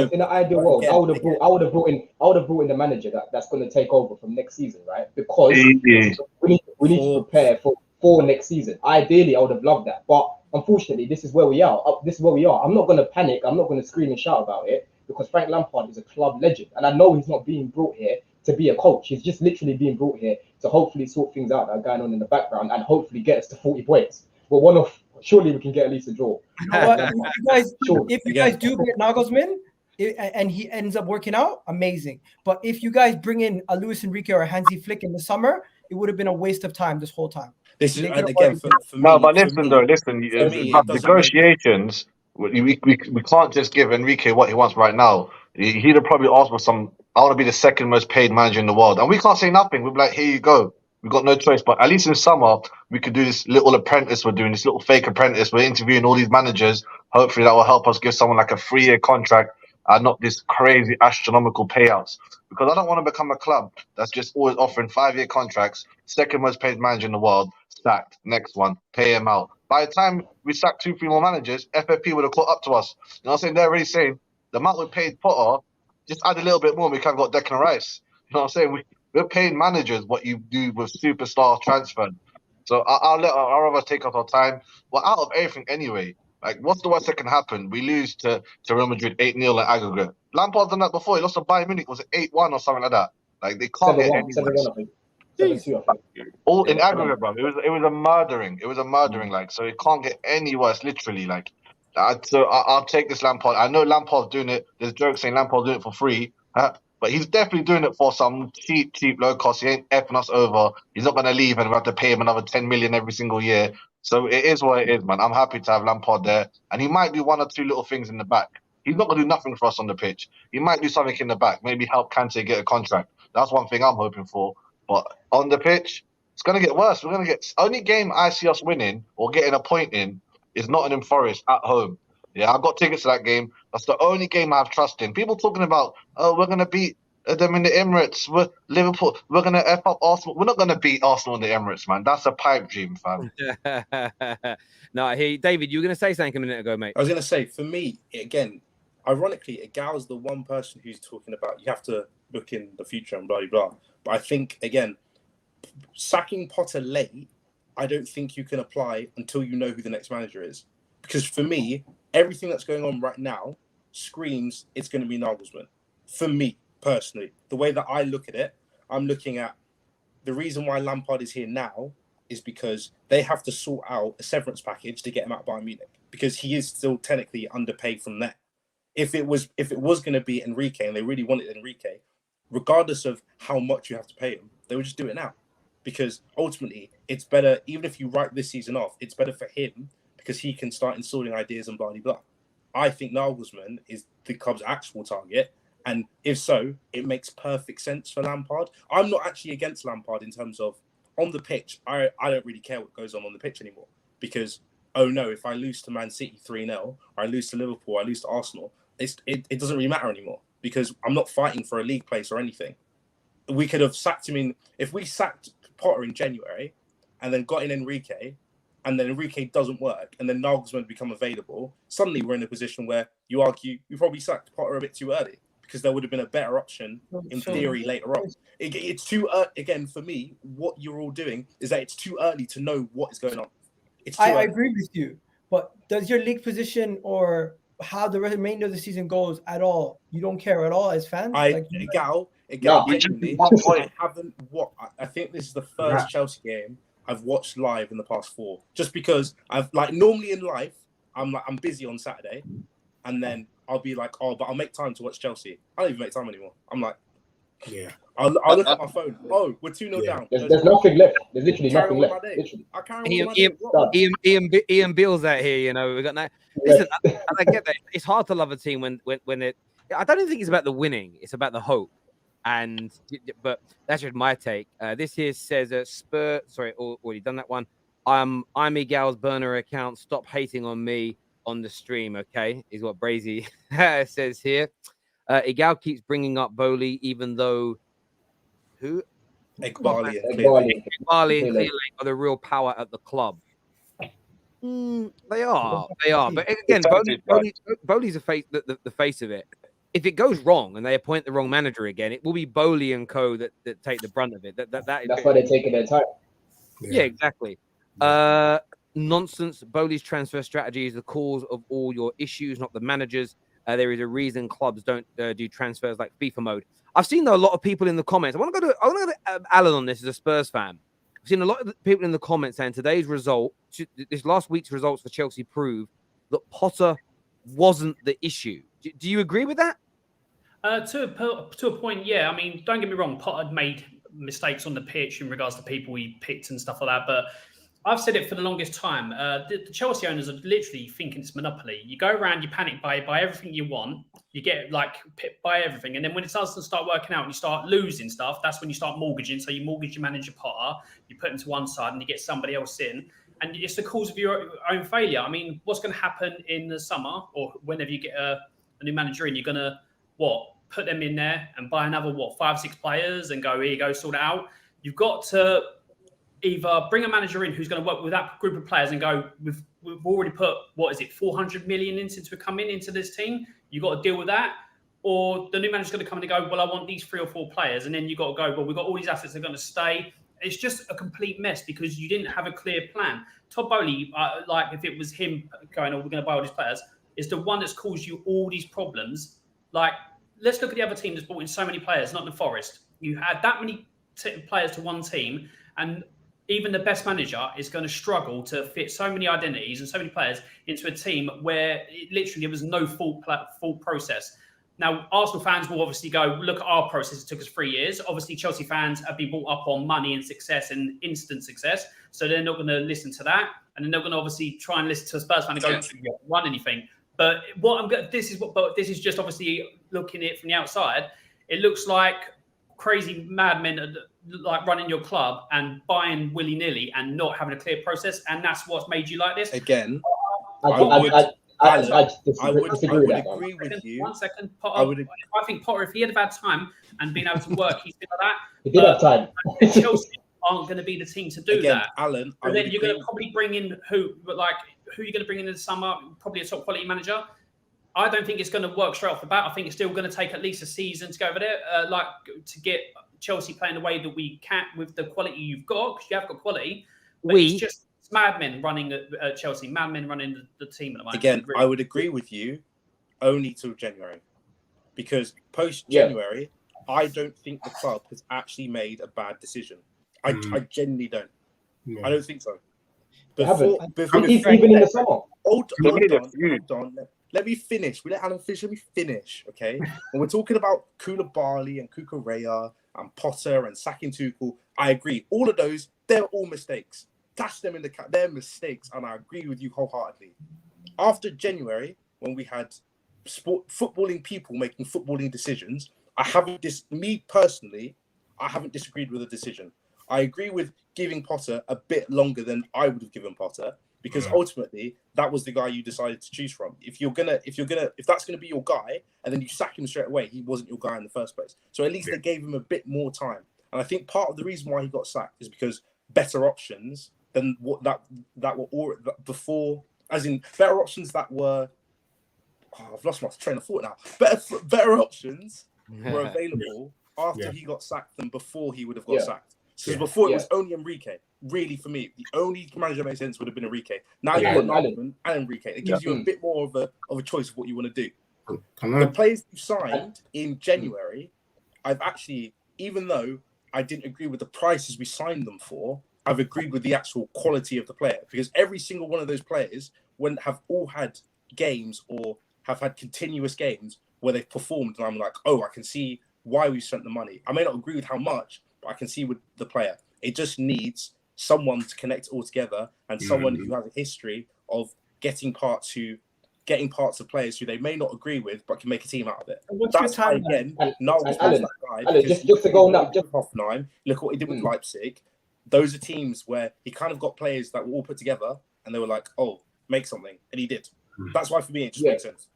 Speaker 4: I would have brought in the manager that's going to take over from next season, right? Because we need to prepare for next season. Ideally, I would have loved that, but unfortunately, this is where we are. I'm not going to panic. I'm not going to scream and shout about it, because Frank Lampard is a club legend, and I know he's not being brought here to be a coach. He's just literally being brought here to hopefully sort things out that are going on in the background and hopefully get us to 40 points. But surely we can get at least a draw.
Speaker 6: You know what? If you guys do get Nagelsmann and he ends up working out, amazing. But if you guys bring in a Luis Enrique or a Hansi Flick in the summer, it would have been a waste of time this whole time.
Speaker 7: This is again for me. No, but listen, negotiations. We can't just give Enrique what he wants right now. He'd have probably asked for some. I want to be the second most paid manager in the world, and we can't say nothing. We'll be like, here you go. We've got no choice. But at least in summer, we could do this little apprentice. We're doing this little fake apprentice. We're interviewing all these managers. Hopefully that will help us give someone like a 3-year contract and not this crazy astronomical payouts. Because I don't want to become a club that's just always offering 5-year contracts, second most paid manager in the world, sacked, next one, pay him out. By the time we sack 2-3 more managers, FFP would have caught up to us. You know what I'm saying? They're already saying the amount we paid Potter, just add a little bit more, we can't got Declan Rice. You know what I'm saying? We're paying managers what you do with superstar transfer. So I'll rather take up our time. We're out of everything anyway. Like, what's the worst that can happen? We lose to Real Madrid 8-0 in aggregate. Lampard's done that before. He lost to Bayern Munich. Was it 8-1 or something like that? Like, they can't get any worse.
Speaker 4: 7-2, I think.
Speaker 7: All in aggregate, bro. It was a murdering. It was a murdering. Like, so it can't get any worse. Literally, like. So I'll take this Lampard. I know Lampard's doing it. There's jokes saying Lampard's doing it for free. But he's definitely doing it for some cheap, low cost. He ain't effing us over. He's not going to leave and we have to pay him another 10 million every single year. So it is what it is, man. I'm happy to have Lampard there. And he might do 1 or 2 little things in the back. He's not going to do nothing for us on the pitch. He might do something in the back. Maybe help Kante get a contract. That's one thing I'm hoping for. But on the pitch, it's going to get worse. We're going to get... Only game I see us winning or getting a point in is Nottingham Forest at home. Yeah, I got tickets to that game. That's the only game I have trust in. People talking about, oh, we're gonna beat them in the Emirates. We're Liverpool. We're gonna F up Arsenal. We're not gonna beat Arsenal in the Emirates, man. That's a pipe dream, fam.
Speaker 1: No, I hear you. David, you were going to say something a minute ago, mate.
Speaker 9: I was going to say, for me, again, ironically, Egal's the one person who's talking about you have to look in the future and blah, blah, blah. But I think, again, sacking Potter late, I don't think you can apply until you know who the next manager is. Because for me, everything that's going on right now screams it's going to be Nagelsmann. For me, personally, the way that I look at it, I'm looking at the reason why Lampard is here now is because they have to sort out a severance package to get him out of Bayern Munich, because he is still technically underpaid from there. If it was going to be Enrique and they really wanted Enrique, regardless of how much you have to pay him, they would just do it now. Because ultimately, it's better, even if you write this season off, it's better for him because he can start installing ideas and blah, blah, blah. I think Nagelsmann is the club's actual target. And if so, it makes perfect sense for Lampard. I'm not actually against Lampard in terms of on the pitch. I don't really care what goes on the pitch anymore because, oh no, if I lose to Man City 3-0, or I lose to Liverpool, I lose to Arsenal, it doesn't really matter anymore because I'm not fighting for a league place or anything. We could have sacked him if we sacked Potter in January and then got in Enrique and then Enrique doesn't work and then Nagelsmann become available, suddenly we're in a position where you argue you probably sacked Potter a bit too early because there would have been a better option in theory later on. It's too again, for me, what you're all doing is that it's too early to know what is going on.
Speaker 6: I agree with you, but does your league position or how the remainder of the season goes at all? You don't care at all as fans?
Speaker 7: Egal, I haven't watched. I think this is the first Chelsea game I've watched live in the past 4. Just because I've normally in life, I'm busy on Saturday, and then I'll be like, oh, but I'll make time to watch Chelsea. I don't even make time anymore. I'm like,
Speaker 2: yeah.
Speaker 7: I'll look at my phone. Oh, we're 2-0 down.
Speaker 4: There's nothing left. There's literally nothing left.
Speaker 7: I carry on my day.
Speaker 1: Ian Beale's out here, you know. We got that. Listen, I get that. It's hard to love a team when it. I don't even think it's about the winning. It's about the hope. But that's just my take. This here says Spurs. Sorry, already done that one. I'm Egal's burner account. Stop hating on me on the stream. Okay, is what Brazy says here. Egal keeps bringing up Bowley, even though
Speaker 9: Egbali and
Speaker 1: Clearlake are the real power at the club. They are. But again, Bowley's the face of it. If it goes wrong and they appoint the wrong manager again, it will be Bowley and co that take the brunt of it.
Speaker 4: That's why they're taking their time.
Speaker 1: Yeah, exactly. Nonsense. Bowley's transfer strategy is the cause of all your issues, not the managers. There is a reason clubs don't do transfers like FIFA mode. I've seen a lot of people in the comments. I want to go to Alan on this as a Spurs fan. I've seen a lot of people in the comments saying this last week's results for Chelsea prove that Potter wasn't the issue. Do you agree with that?
Speaker 8: To a point, yeah. I mean, don't get me wrong. Potter made mistakes on the pitch in regards to people he picked and stuff like that. But I've said it for the longest time. The Chelsea owners are literally thinking it's monopoly. You go around, you panic buy everything you want. You get buy everything. And then when it starts to start working out and you start losing stuff, that's when you start mortgaging. So you mortgage your manager Potter, you put him to one side and you get somebody else in. And it's the cause of your own failure. I mean, what's going to happen in the summer or whenever you get a new manager in, you're going to, put them in there and buy another, 5-6 players and go, here you go, sort it out. You've got to either bring a manager in who's going to work with that group of players and go, we've already put, 400 million in since we come into this team. You've got to deal with that. Or the new manager's going to come in and go, well, I want these 3 or 4 players. And then you've got to go, well, we've got all these assets that are going to stay. It's just a complete mess because you didn't have a clear plan. Todd Bowley, if it was him going, we're going to buy all these players, is the one that's caused you all these problems. Let's look at the other team that's brought in so many players, not the Forest. You had that many players to one team, and even the best manager is going to struggle to fit so many identities and so many players into a team where there was no full process. Now, Arsenal fans will obviously go, look at our process. It took us 3 years. Obviously, Chelsea fans have been brought up on money and success and instant success. So they're not going to listen to that. And then they're going to obviously try and listen to a Spurs fan and go, you haven't won anything. But this is just obviously looking at it from the outside. It looks like crazy madmen running your club and buying willy-nilly and not having a clear process. And that's what's made you like this.
Speaker 9: Again,
Speaker 4: I
Speaker 9: I would
Speaker 4: disagree with that.
Speaker 9: agree with you.
Speaker 8: 1 second,
Speaker 9: I would.
Speaker 8: I think Potter, if he had had time and been able to work, he's been like that.
Speaker 4: He did have time.
Speaker 8: Chelsea aren't going to be the team to do
Speaker 9: Again,
Speaker 8: that.
Speaker 9: Alan,
Speaker 8: And then you're going to probably bring in who are you going to bring in the summer? Probably a top quality manager. I don't think it's going to work straight off the bat. I think it's still going to take at least a season to go over there, to get Chelsea playing the way that we can with the quality you've got, because you have got quality. But it's just madmen running at Chelsea, madmen running the team at the moment.
Speaker 9: Again, I would agree with you only till January, because post-January, I don't think the club has actually made a bad decision. I genuinely don't. I don't think so.
Speaker 4: Before even in the summer.
Speaker 9: Hold on. Let me finish. We let Alan finish. Let me finish, okay? When we're talking about Koulibaly and Cucurella and Potter and sacking Tuchel, I agree. All of those, they're all mistakes. Dash them in the cat. They're mistakes, and I agree with you wholeheartedly. After January, when we had footballing people making footballing decisions, I haven't disagreed with the decision. I agree with giving Potter a bit longer than I would have given Potter, because ultimately that was the guy you decided to choose from. If that's gonna be your guy, and then you sack him straight away, he wasn't your guy in the first place. So at least they gave him a bit more time. And I think part of the reason why he got sacked is because better options than what that were before, as in better options that were. Oh, I've lost my train of thought now. Better options were available after he got sacked than before he would have got sacked. Because before it was only Enrique. Really, for me, the only manager that made sense would have been Enrique. Now you've got Nagelsmann and Enrique. It gives you a bit more of a choice of what you want to do. The players you signed in January, I've actually, even though I didn't agree with the prices we signed them for, I've agreed with the actual quality of the player, because every single one of those players have all had games or have had continuous games where they've performed, and I'm like, oh, I can see why we spent the money. I may not agree with how much, but I can see with the player. It just needs someone to connect it all together, and someone who has a history of getting parts of players who they may not agree with, but can make a team out of it. That's why, again, Niall was that guy.
Speaker 4: Just to go now,
Speaker 9: Hoffenheim, look what he did with Leipzig. Those are teams where he kind of got players that were all put together, and they were like, oh, make something, and he did. That's why for me it just makes sense.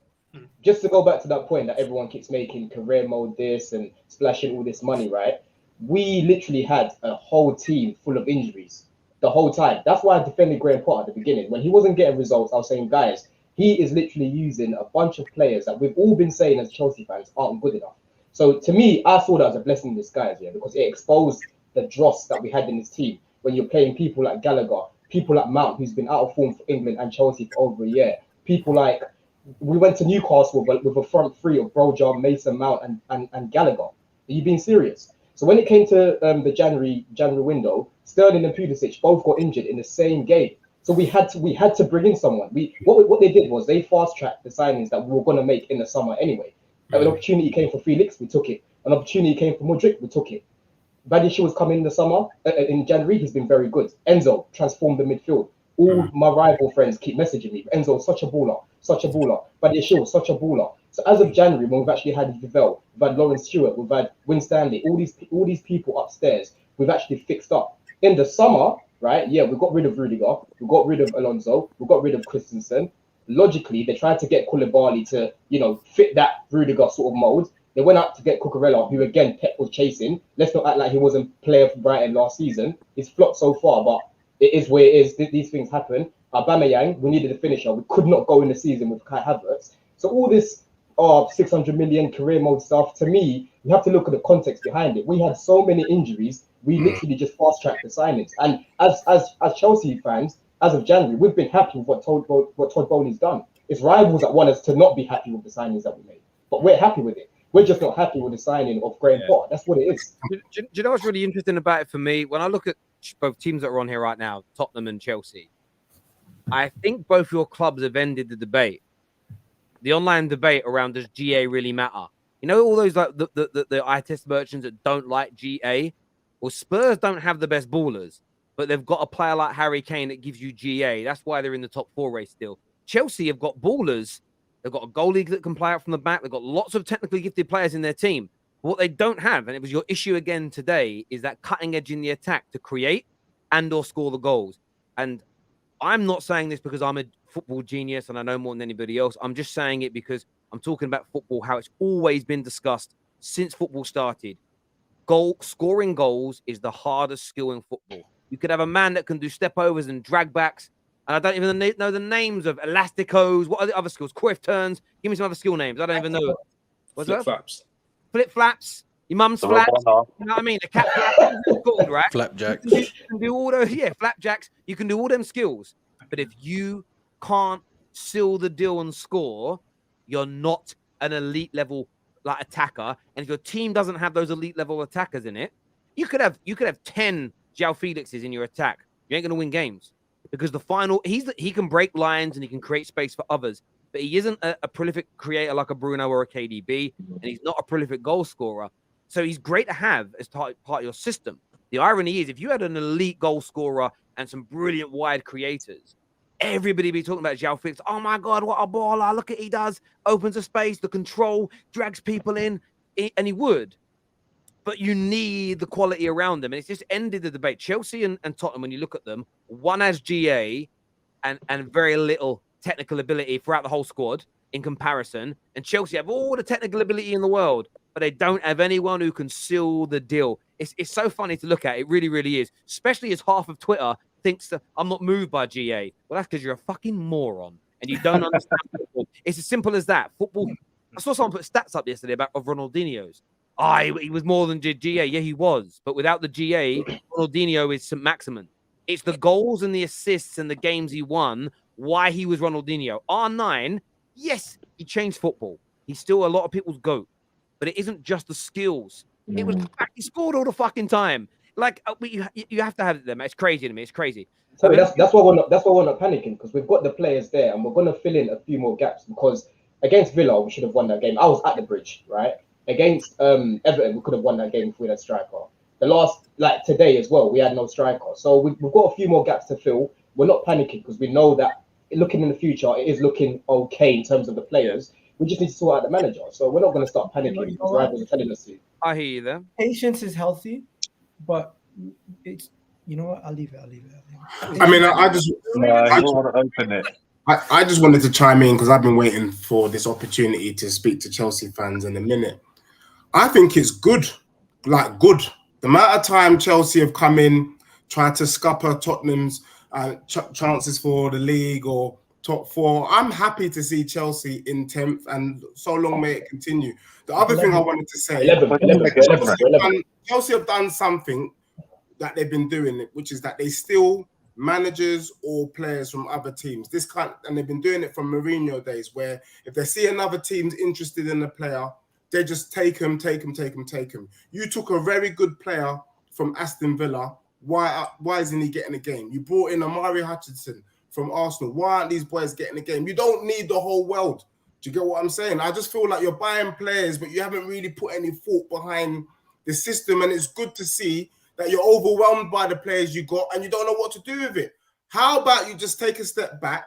Speaker 4: Just to go back to that point that everyone keeps making, career mode this and splashing all this money, right? We literally had a whole team full of injuries the whole time. That's why I defended Graham Potter at the beginning. When he wasn't getting results, I was saying, guys, he is literally using a bunch of players that we've all been saying as Chelsea fans aren't good enough. So to me, I saw that as a blessing in disguise, because it exposed the dross that we had in this team. When you're playing people like Gallagher, people like Mount, who's been out of form for England and Chelsea for over a year, people like, we went to Newcastle with a front three of Broja, Mason Mount, and Gallagher. Are you being serious? So when it came to the January window, Sterling and Pulisic both got injured in the same game. So we had to bring in someone. What they did was they fast tracked the signings that we were going to make in the summer anyway. An opportunity came for Felix, we took it. An opportunity came for Mudryk, we took it. Badiashile was coming in the summer. In January, he's been very good. Enzo transformed the midfield. All my rival friends keep messaging me. Enzo, such a baller. Badiashile, such a baller. So as of January, when we've actually had Vivell, we've had Lawrence Stewart, we've had Win Stanley, all these people upstairs, we've actually fixed up. In the summer, right? Yeah, we got rid of Rudiger, we got rid of Alonso, we got rid of Christensen. Logically, they tried to get Koulibaly to, fit that Rudiger sort of mold. They went out to get Cucurella, who again Pep was chasing. Let's not act like he wasn't player for Brighton last season. He's flopped so far, but it is where it is. These things happen. Aubameyang, we needed a finisher. We could not go in the season with Kai Havertz. So all this 600 million career mode stuff, to me, you have to look at the context behind it. We had so many injuries, we literally just fast-tracked the signings. And as Chelsea fans, as of January, we've been happy with what Todd Bowley's done. It's rivals that want us to not be happy with the signings that we made. But we're happy with it. We're just not happy with the signing of Graham Potter. That's what it is.
Speaker 1: Do you know what's really interesting about it for me? When I look at both teams that are on here right now, Tottenham and Chelsea, I think both your clubs have ended the debate. The online debate around, does GA really matter? All those like the eye test merchants that don't like GA. Well, Spurs don't have the best ballers, but they've got a player like Harry Kane that gives you GA. That's why they're in the top 4 race still. Chelsea have got ballers. They've got a goalie that can play out from the back. They've got lots of technically gifted players in their team. But what they don't have, and it was your issue again today, is that cutting edge in the attack to create and or score the goals. And I'm not saying this because I'm a football genius and I know more than anybody else. I'm just saying it because I'm talking about football, how it's always been discussed since football started. Scoring goals is the hardest skill in football. You could have a man that can do step overs and drag backs. And I don't even know the names of elasticos. What are the other skills? Quiff turns. Give me some other skill names. I don't even know. What's
Speaker 9: Flip
Speaker 1: that?
Speaker 9: flaps.
Speaker 1: Flip flaps. Your mum's flaps. You know what I mean? A cat flap. It's called, right?
Speaker 5: Flapjacks.
Speaker 1: You can do all those. Yeah, flapjacks. You can do all them skills. But if you can't seal the deal and score, you're not an elite level like attacker. And if your team doesn't have those elite level attackers in it, you could have 10 João Felixes in your attack. You ain't gonna win games because the final he can break lines and he can create space for others, but he isn't a prolific creator like a Bruno or a KDB, and he's not a prolific goal scorer. So he's great to have as part of your system. The irony is, if you had an elite goal scorer and some brilliant wide creators, everybody be talking about João Felix. Oh my God, what a baller! Look at he does, opens a space, the control, drags people in, and he would. But you need the quality around them. And it's just ended the debate. Chelsea and Tottenham, when you look at them, one has GA and very little technical ability throughout the whole squad in comparison. And Chelsea have all the technical ability in the world, but they don't have anyone who can seal the deal. It's so funny to look at. It really, really is. Especially as half of Twitter thinks that I'm not moved by GA. Well, that's because you're a fucking moron and you don't understand football. It's as simple as that. Football. I saw someone put stats up yesterday about Ronaldinho's. He was more than GA. Yeah, he was. But without the GA, Ronaldinho is St. Maximin. It's the goals and the assists and the games he won, why he was Ronaldinho. R9, yes, he changed football. He's still a lot of people's GOAT. But it isn't just the skills. It was the fact he scored all the fucking time. Like, you have to have it there, man. It's crazy to me. It's crazy.
Speaker 4: So that's why we're not panicking, because we've got the players there and we're going to fill in a few more gaps, because against Villa, we should have won that game. I was at the bridge, right? Against Everton, we could have won that game if we had a striker. The last, like today as well, we had no striker. So we've got a few more gaps to fill. We're not panicking because we know that looking in the future, it is looking okay in terms of the players. We just need to sort out the manager. So we're not going to start panicking because rivals are telling us to.
Speaker 1: I hear you there.
Speaker 6: Patience is healthy, but it's, you know what? I'll leave it.
Speaker 2: I mean, I just
Speaker 7: want to open it.
Speaker 2: I just wanted to chime in because I've been waiting for this opportunity to speak to Chelsea fans in a minute. I think it's good, like good. The amount of time Chelsea have come in, tried to scupper Tottenham's chances for the league or top four. I'm happy to see Chelsea in 10th, and so long may it continue. The other thing I wanted to say,
Speaker 4: 11.
Speaker 2: Chelsea have done something that they've been doing, which is that they steal managers or players from other teams. And they've been doing it from Mourinho days, where if they see another team's interested in a player, they just take him. You took a very good player from Aston Villa. Why isn't he getting a game? You brought in Amari Hutchinson from Arsenal. Why aren't these boys getting a game? You don't need the whole world. Do you get what I'm saying? I just feel like you're buying players, but you haven't really put any thought behind the system. And it's good to see that you're overwhelmed by the players you got and you don't know what to do with it. How about you just take a step back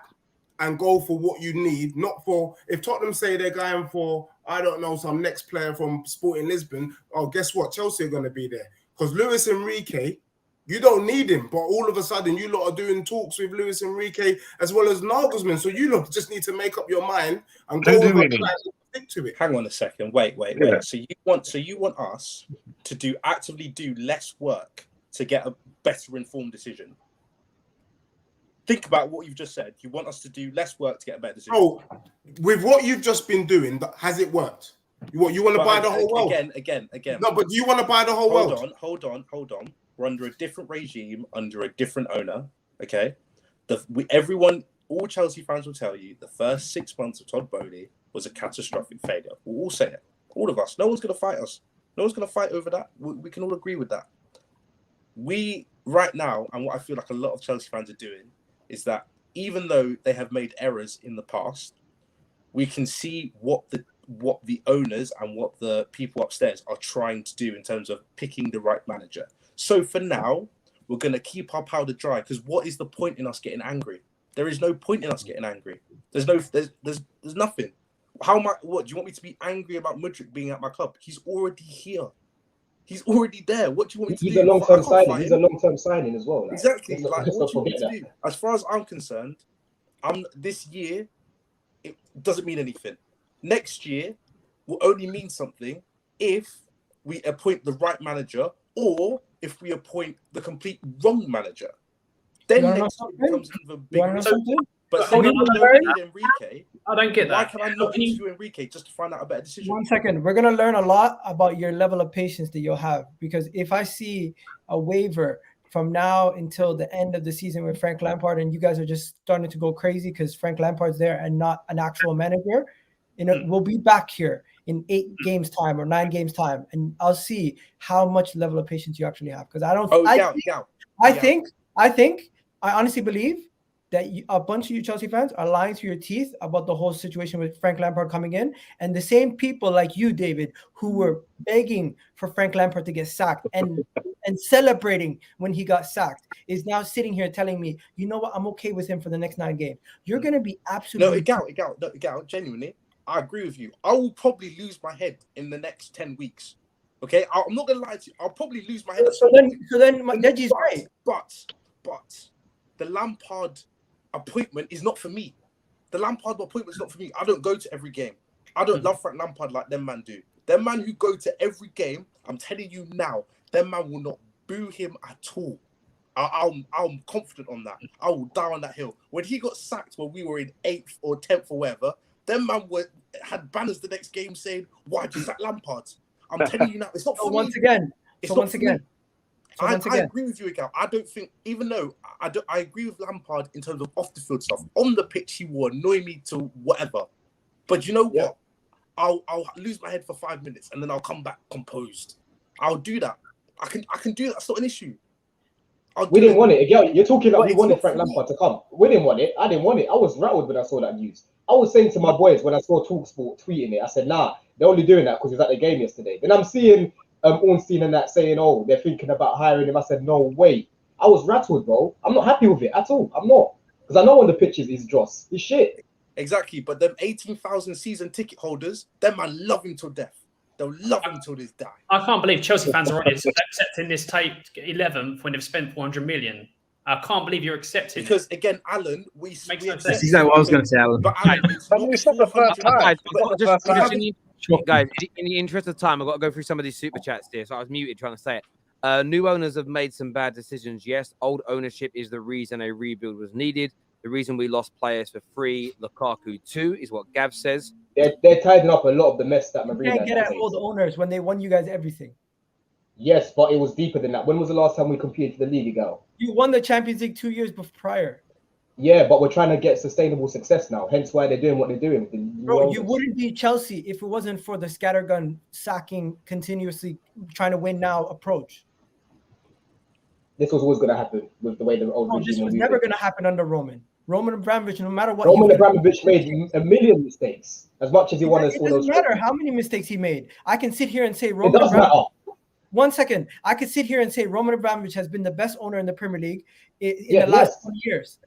Speaker 2: and go for what you need, not for, if Tottenham say they're going for, I don't know, some next player from Sporting Lisbon, oh, guess what? Chelsea are going to be there. Because Luis Enrique, you don't need him, but all of a sudden you lot are doing talks with Luis Enrique as well as Nagelsmann. So you lot just need to make up your mind and go over and stick to it.
Speaker 9: Hang on a second. Wait.
Speaker 7: Yeah.
Speaker 9: So you want us to actively do less work to get a better informed decision? Think about what you've just said. You want us to do less work to get a better decision.
Speaker 2: Oh, with what you've just been doing, has it worked? You want to buy the whole world?
Speaker 9: Again.
Speaker 2: No, but do you want to buy the whole world?
Speaker 9: Hold on. We're under a different regime, under a different owner. Okay, all Chelsea fans will tell you the first 6 months of Todd Bowley was a catastrophic failure. We'll all say it. All of us. No one's going to fight us. No one's going to fight over that. We can all agree with that. We right now, and what I feel like a lot of Chelsea fans are doing, is that even though they have made errors in the past, we can see what the owners and what the people upstairs are trying to do in terms of picking the right manager. So for now, we're going to keep our powder dry, because what is the point in us getting angry? There is no point in us getting angry. There's nothing. What do you want me to be angry about Mudryk being at my club? He's already here. He's already there. What do you want me to do?
Speaker 4: He's a long-term signing. He's a long-term signing as well.
Speaker 9: Exactly. Like, what do you want me to do? As far as I'm concerned, This year, it doesn't mean anything. Next year will only mean something if we appoint the right manager or if we appoint the complete wrong manager. Then next year becomes even bigger. But saying I don't need Enrique,
Speaker 8: I don't get that.
Speaker 9: Why can I not interview Enrique just to find out a better decision?
Speaker 6: 1 second. We're going to learn a lot about your level of patience that you'll have, because if I see a waiver from now until the end of the season with Frank Lampard and you guys are just starting to go crazy because Frank Lampard's there and not an actual manager, we'll be back here in 8 games time or 9 games time, and I'll see how much level of patience you actually have. Because I don't. I honestly believe that a bunch of you Chelsea fans are lying to your teeth about the whole situation with Frank Lampard coming in, and the same people like you, David, who were begging for Frank Lampard to get sacked and celebrating when he got sacked, is now sitting here telling me, you know what, I'm okay with him for the next 9 games. You're going to be absolutely...
Speaker 9: Egal, genuinely, I agree with you. I will probably lose my head in the next 10 weeks. Okay? I'm not going to lie to you. I'll probably lose my head.
Speaker 6: So then Deji's right.
Speaker 9: But the Lampard appointment is not for me. The Lampard appointment is not for me. I don't go to every game. I don't love Frank Lampard like them man do. Them man who go to every game, I'm telling you now, them man will not boo him at all. I'm confident on that. I will die on that hill. When he got sacked when we were in 8th or 10th or whatever, them man had banners the next game saying, "Why'd you sack Lampard?" I'm telling you now, it's not for me. I agree with you, Egal. I don't think, even though I agree with Lampard in terms of off the field stuff. On the pitch, he will annoy me to whatever. But you know what? I'll lose my head for 5 minutes and then I'll come back composed. I'll do that. I can do that. It's not an issue.
Speaker 4: We didn't want it. Egal, you're talking like we wanted Frank Lampard to come. We didn't want it. I didn't want it. I was rattled when I saw that news. I was saying to my boys when I saw TalkSport tweeting it, I said, nah, they're only doing that because he was at the game yesterday. Then I'm seeing Ornstein and that saying, oh, they're thinking about hiring him. I said, no way. I was rattled, bro. I'm not happy with it at all. I'm not. Because I know on the pitches he's dross. He's shit.
Speaker 9: Exactly. But them 18,000 season ticket holders, them man love him to death. They'll love him till they die.
Speaker 8: I can't believe Chelsea fans are accepting this tape 11th when they've spent 400 million. I can't believe you're accepting
Speaker 9: because again, Alan,
Speaker 3: That's exactly what I was going to say, Alan.
Speaker 9: But Alan, it's not the first time.
Speaker 1: Guys, in the interest of time, I've got to go through some of these super chats here. So I was muted trying to say it. New owners have made some bad decisions. Yes, old ownership is the reason a rebuild was needed. The reason we lost players for free, Lukaku too, is what Gav says.
Speaker 4: They're tidying up a lot of the mess that Marina.
Speaker 6: You can't get at old owners when they won you guys everything.
Speaker 4: Yes, but it was deeper than that. When was the last time we competed for the league, Egal?
Speaker 6: You won the Champions League 2 years prior.
Speaker 4: Yeah, but we're trying to get sustainable success now. Hence why they're doing what they're doing.
Speaker 6: Bro, you wouldn't be Chelsea if it wasn't for the scattergun sacking, continuously trying to win now approach.
Speaker 4: This was always going to happen with the way the old regime.
Speaker 6: This was never going to happen under Roman. Roman Abramovich, no matter what.
Speaker 4: Roman Abramovich made a million mistakes. As much as he wanted to.
Speaker 6: It doesn't matter how many mistakes he made. I can sit here and say Roman Abramovich. 1 second. I could sit here and say Roman Abramovich has been the best owner in the Premier League in the last 20 years.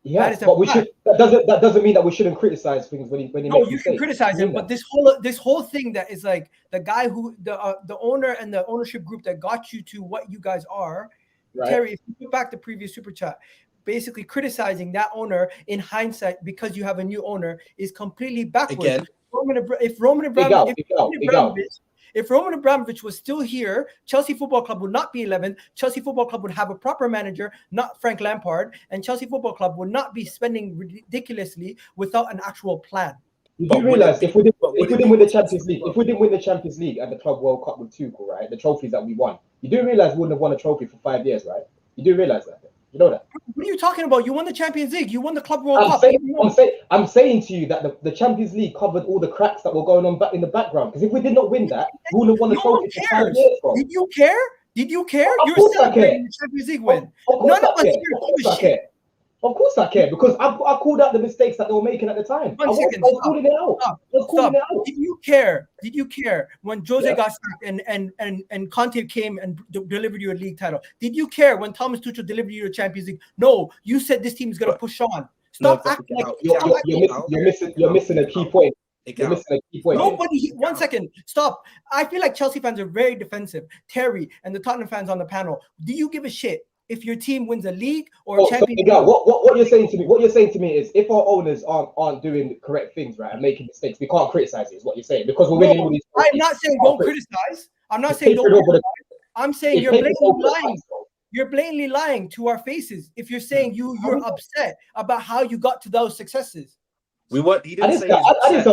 Speaker 4: Yeah, but we should. That doesn't mean that we shouldn't criticize things when he makes mistakes.
Speaker 6: You can criticize him, but this whole thing that is like the guy who the owner and the ownership group that got you to what you guys are, right. Terry. If you go back to previous super chat, basically criticizing that owner in hindsight because you have a new owner is completely backwards.
Speaker 9: Again,
Speaker 6: if Roman Abramovich was still here, Chelsea Football Club would not be 11th. Chelsea Football Club would have a proper manager, not Frank Lampard, and Chelsea Football Club would not be spending ridiculously without an actual plan.
Speaker 4: You do realize if we didn't win the Champions League and the Club World Cup with Tuchel, right, the trophies that we won, you do realize we wouldn't have won a trophy for 5 years, right? You do realize that. You know that.
Speaker 6: What are you talking about? You won the Champions League. You won the Club World Cup.
Speaker 4: I'm saying to you that the Champions League covered all the cracks that were going on back in the background. Because if we did not win that, we would have won the trophy for 5 years, bro.
Speaker 6: Did you care? You were celebrating the Champions League win. None of us here give a shit.
Speaker 4: Of course I care, because I called out the mistakes that they were making at the time. I was calling it out.
Speaker 6: Did you care when Jose got sacked and Conte came and delivered you a league title? Did you care when Thomas Tuchel delivered you a Champions League? No, you said this team is going to push on. Stop acting like
Speaker 4: you're missing a key point. You're missing a key point.
Speaker 6: Nobody. 1 second. Stop. I feel like Chelsea fans are very defensive. Terry and the Tottenham fans on the panel. Do you give a shit if your team wins a league or a
Speaker 4: So,
Speaker 6: championship.
Speaker 4: Egal, what you're saying to me? What you're saying to me is, if our owners aren't doing the correct things, right, and making mistakes, we can't criticize it. Is what you're saying? Because we're winning all these.
Speaker 6: I'm not saying don't criticize. I'm not saying don't criticize. I'm saying you're blatantly lying. You're blatantly lying to our faces if you're saying you're upset about how you got to those successes.
Speaker 9: We weren't. He didn't say
Speaker 4: I didn't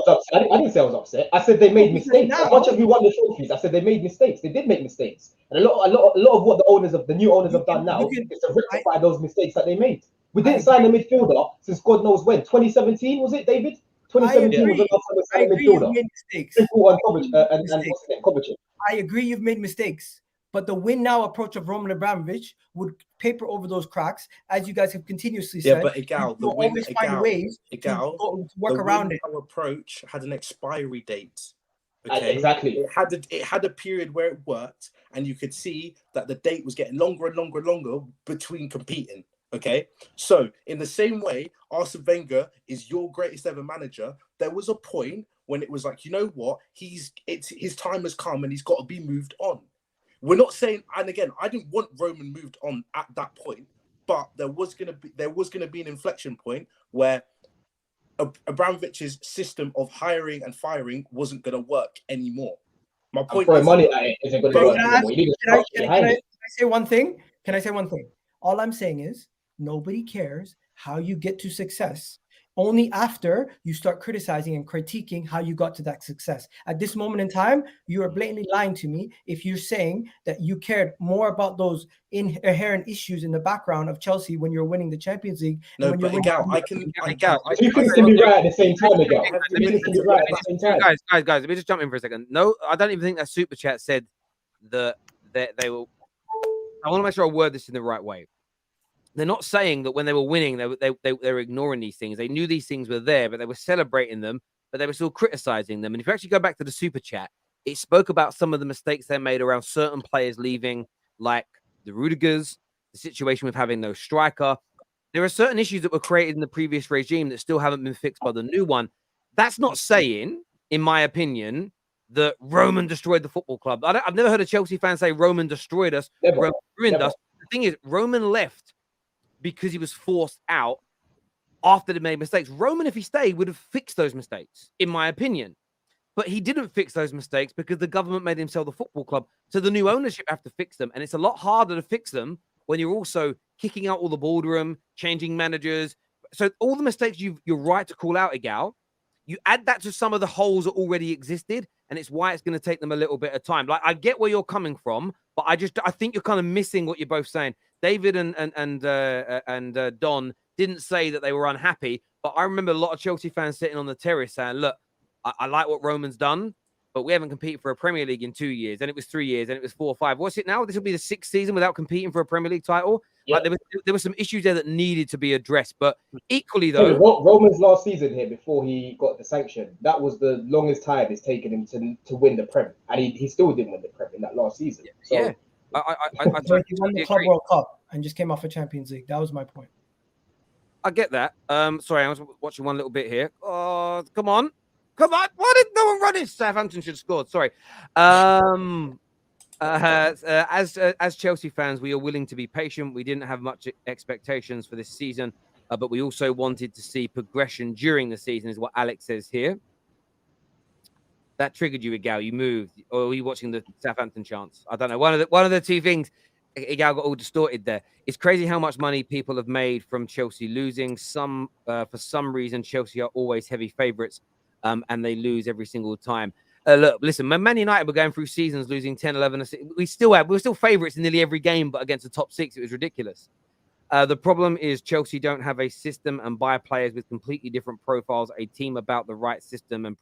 Speaker 4: say I was upset. I said they made mistakes. As much as we won the trophies, I said they made mistakes. They did make mistakes, and a lot of what the new owners have done now is to rectify those mistakes that they made. We didn't sign a midfielder since God knows when. 2017 was it, David? 2017 was the last time we signed a midfielder.
Speaker 6: Made mistakes.
Speaker 4: And what's his name? Kovacic.
Speaker 6: I agree you've made mistakes, but the win now approach of Roman Abramovich would paper over those cracks, as you guys have continuously said.
Speaker 9: Yeah, but Egal, the win,
Speaker 6: to work around it.
Speaker 9: Our approach had an expiry date.
Speaker 4: Okay? Exactly.
Speaker 9: It had a period where it worked, and you could see that the date was getting longer and longer and longer between competing. Okay, so in the same way, Arsene Wenger is your greatest ever manager. There was a point when it was like, you know what, his time has come and he's got to be moved on. We're not saying, and again, I didn't want Roman moved on at that point, but there was gonna be an inflection point where Abramovich's system of hiring and firing wasn't gonna work anymore. My point is,
Speaker 4: money at it isn't gonna work anymore.
Speaker 6: Can I say one thing? Can I say one thing? All I'm saying is nobody cares how you get to success. Only after you start criticizing and critiquing how you got to that success. At this moment in time, you are blatantly lying to me if you're saying that you cared more about those inherent issues in the background of Chelsea when you're winning the Champions League.
Speaker 9: No, but Egal,
Speaker 4: you can be right at the same time, Egal.
Speaker 1: Guys, let me just jump in for a second. No, I don't even think that super chat said that they will. I want to make sure I word this in the right way. They're not saying that when they were winning, they were ignoring these things. They knew these things were there, but they were celebrating them, but they were still criticizing them. And if you actually go back to the super chat, it spoke about some of the mistakes they made around certain players leaving, like the Rudigers, the situation with having no striker. There are certain issues that were created in the previous regime that still haven't been fixed by the new one. That's not saying, in my opinion, that Roman destroyed the football club. I've never heard a Chelsea fan say Roman destroyed us, Roman ruined us. The thing is, Roman left because he was forced out after they made mistakes. Roman, if he stayed, would have fixed those mistakes, in my opinion. But he didn't fix those mistakes because the government made him sell the football club. So the new ownership have to fix them. And it's a lot harder to fix them when you're also kicking out all the boardroom, changing managers. So all the mistakes you're right to call out, Egal, you add that to some of the holes that already existed, and it's why it's going to take them a little bit of time. Like, I get where you're coming from, but I think you're kind of missing what you're both saying. David and Don didn't say that they were unhappy, but I remember a lot of Chelsea fans sitting on the terrace saying, look, I like what Roman's done, but we haven't competed for a Premier League in 2 years, and it was 3 years, and it was 4 or 5. What's it now? This will be the 6th season without competing for a Premier League title. Yeah. Like, there were some issues there that needed to be addressed, but equally though,
Speaker 4: Roman's last season here before he got the sanction, that was the longest time it's taken him to win the Prem, and he still didn't win the Prem in that last season. So,
Speaker 1: yeah, I
Speaker 6: he won the Club World Cup and just came off a Champions League. That was my point.
Speaker 1: I get that. Sorry, I was watching one little bit here. Oh, come on. Why did no one run it? Southampton should have scored. Sorry. As Chelsea fans, we are willing to be patient. We didn't have much expectations for this season, but we also wanted to see progression during the season, is what Alex says here. That triggered you, Egal. You moved, or were you watching the Southampton chants? I don't know. One of the two things. Egal got all distorted there. It's crazy how much money people have made from Chelsea losing. For some reason, Chelsea are always heavy favourites, and they lose every single time. Look, listen, when Man United were going through seasons losing 10, 11, we were still favourites in nearly every game, but against the top 6, it was ridiculous. The problem is Chelsea don't have a system and buy players with completely different profiles. A team is about the right system and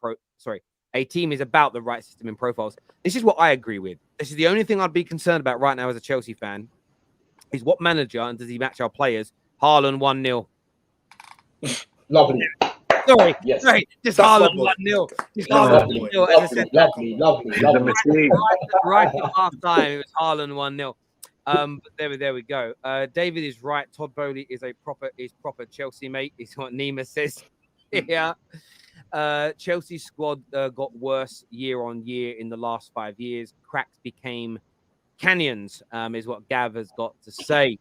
Speaker 1: profiles. This is what I agree with. This is the only thing I'd be concerned about right now as a Chelsea fan, is what manager and does he match our players? Haaland 1-0.
Speaker 4: Lovely.
Speaker 1: Sorry,
Speaker 4: yes.
Speaker 1: Sorry, just Haaland 1-0. Just Haaland 1-0. As I said,
Speaker 4: lovely.
Speaker 1: Right at half time, it was Haaland 1-0. But there we go. David is right. Todd Bowley is proper Chelsea mate. Is what Nima says. Yeah. Chelsea squad got worse year on year in the last 5 years. Cracks became canyons, is what Gav has got to say.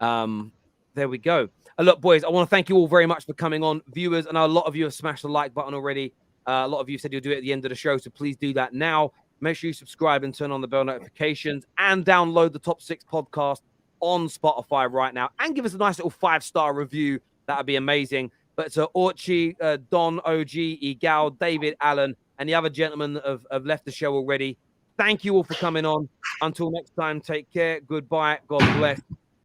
Speaker 1: There we go. Look, boys, I want to thank you all very much for coming on. Viewers, I know a lot of you have smashed the like button already. A lot of you said you'll do it at the end of the show, so please do that now. Make sure you subscribe and turn on the bell notifications and download the Top 6 podcast on Spotify right now and give us a nice little 5-star review. That would be amazing. But to Orchi, Don, OG, Egal, David, Allen, and the other gentlemen have left the show already. Thank you all for coming on. Until next time, take care. Goodbye. God bless.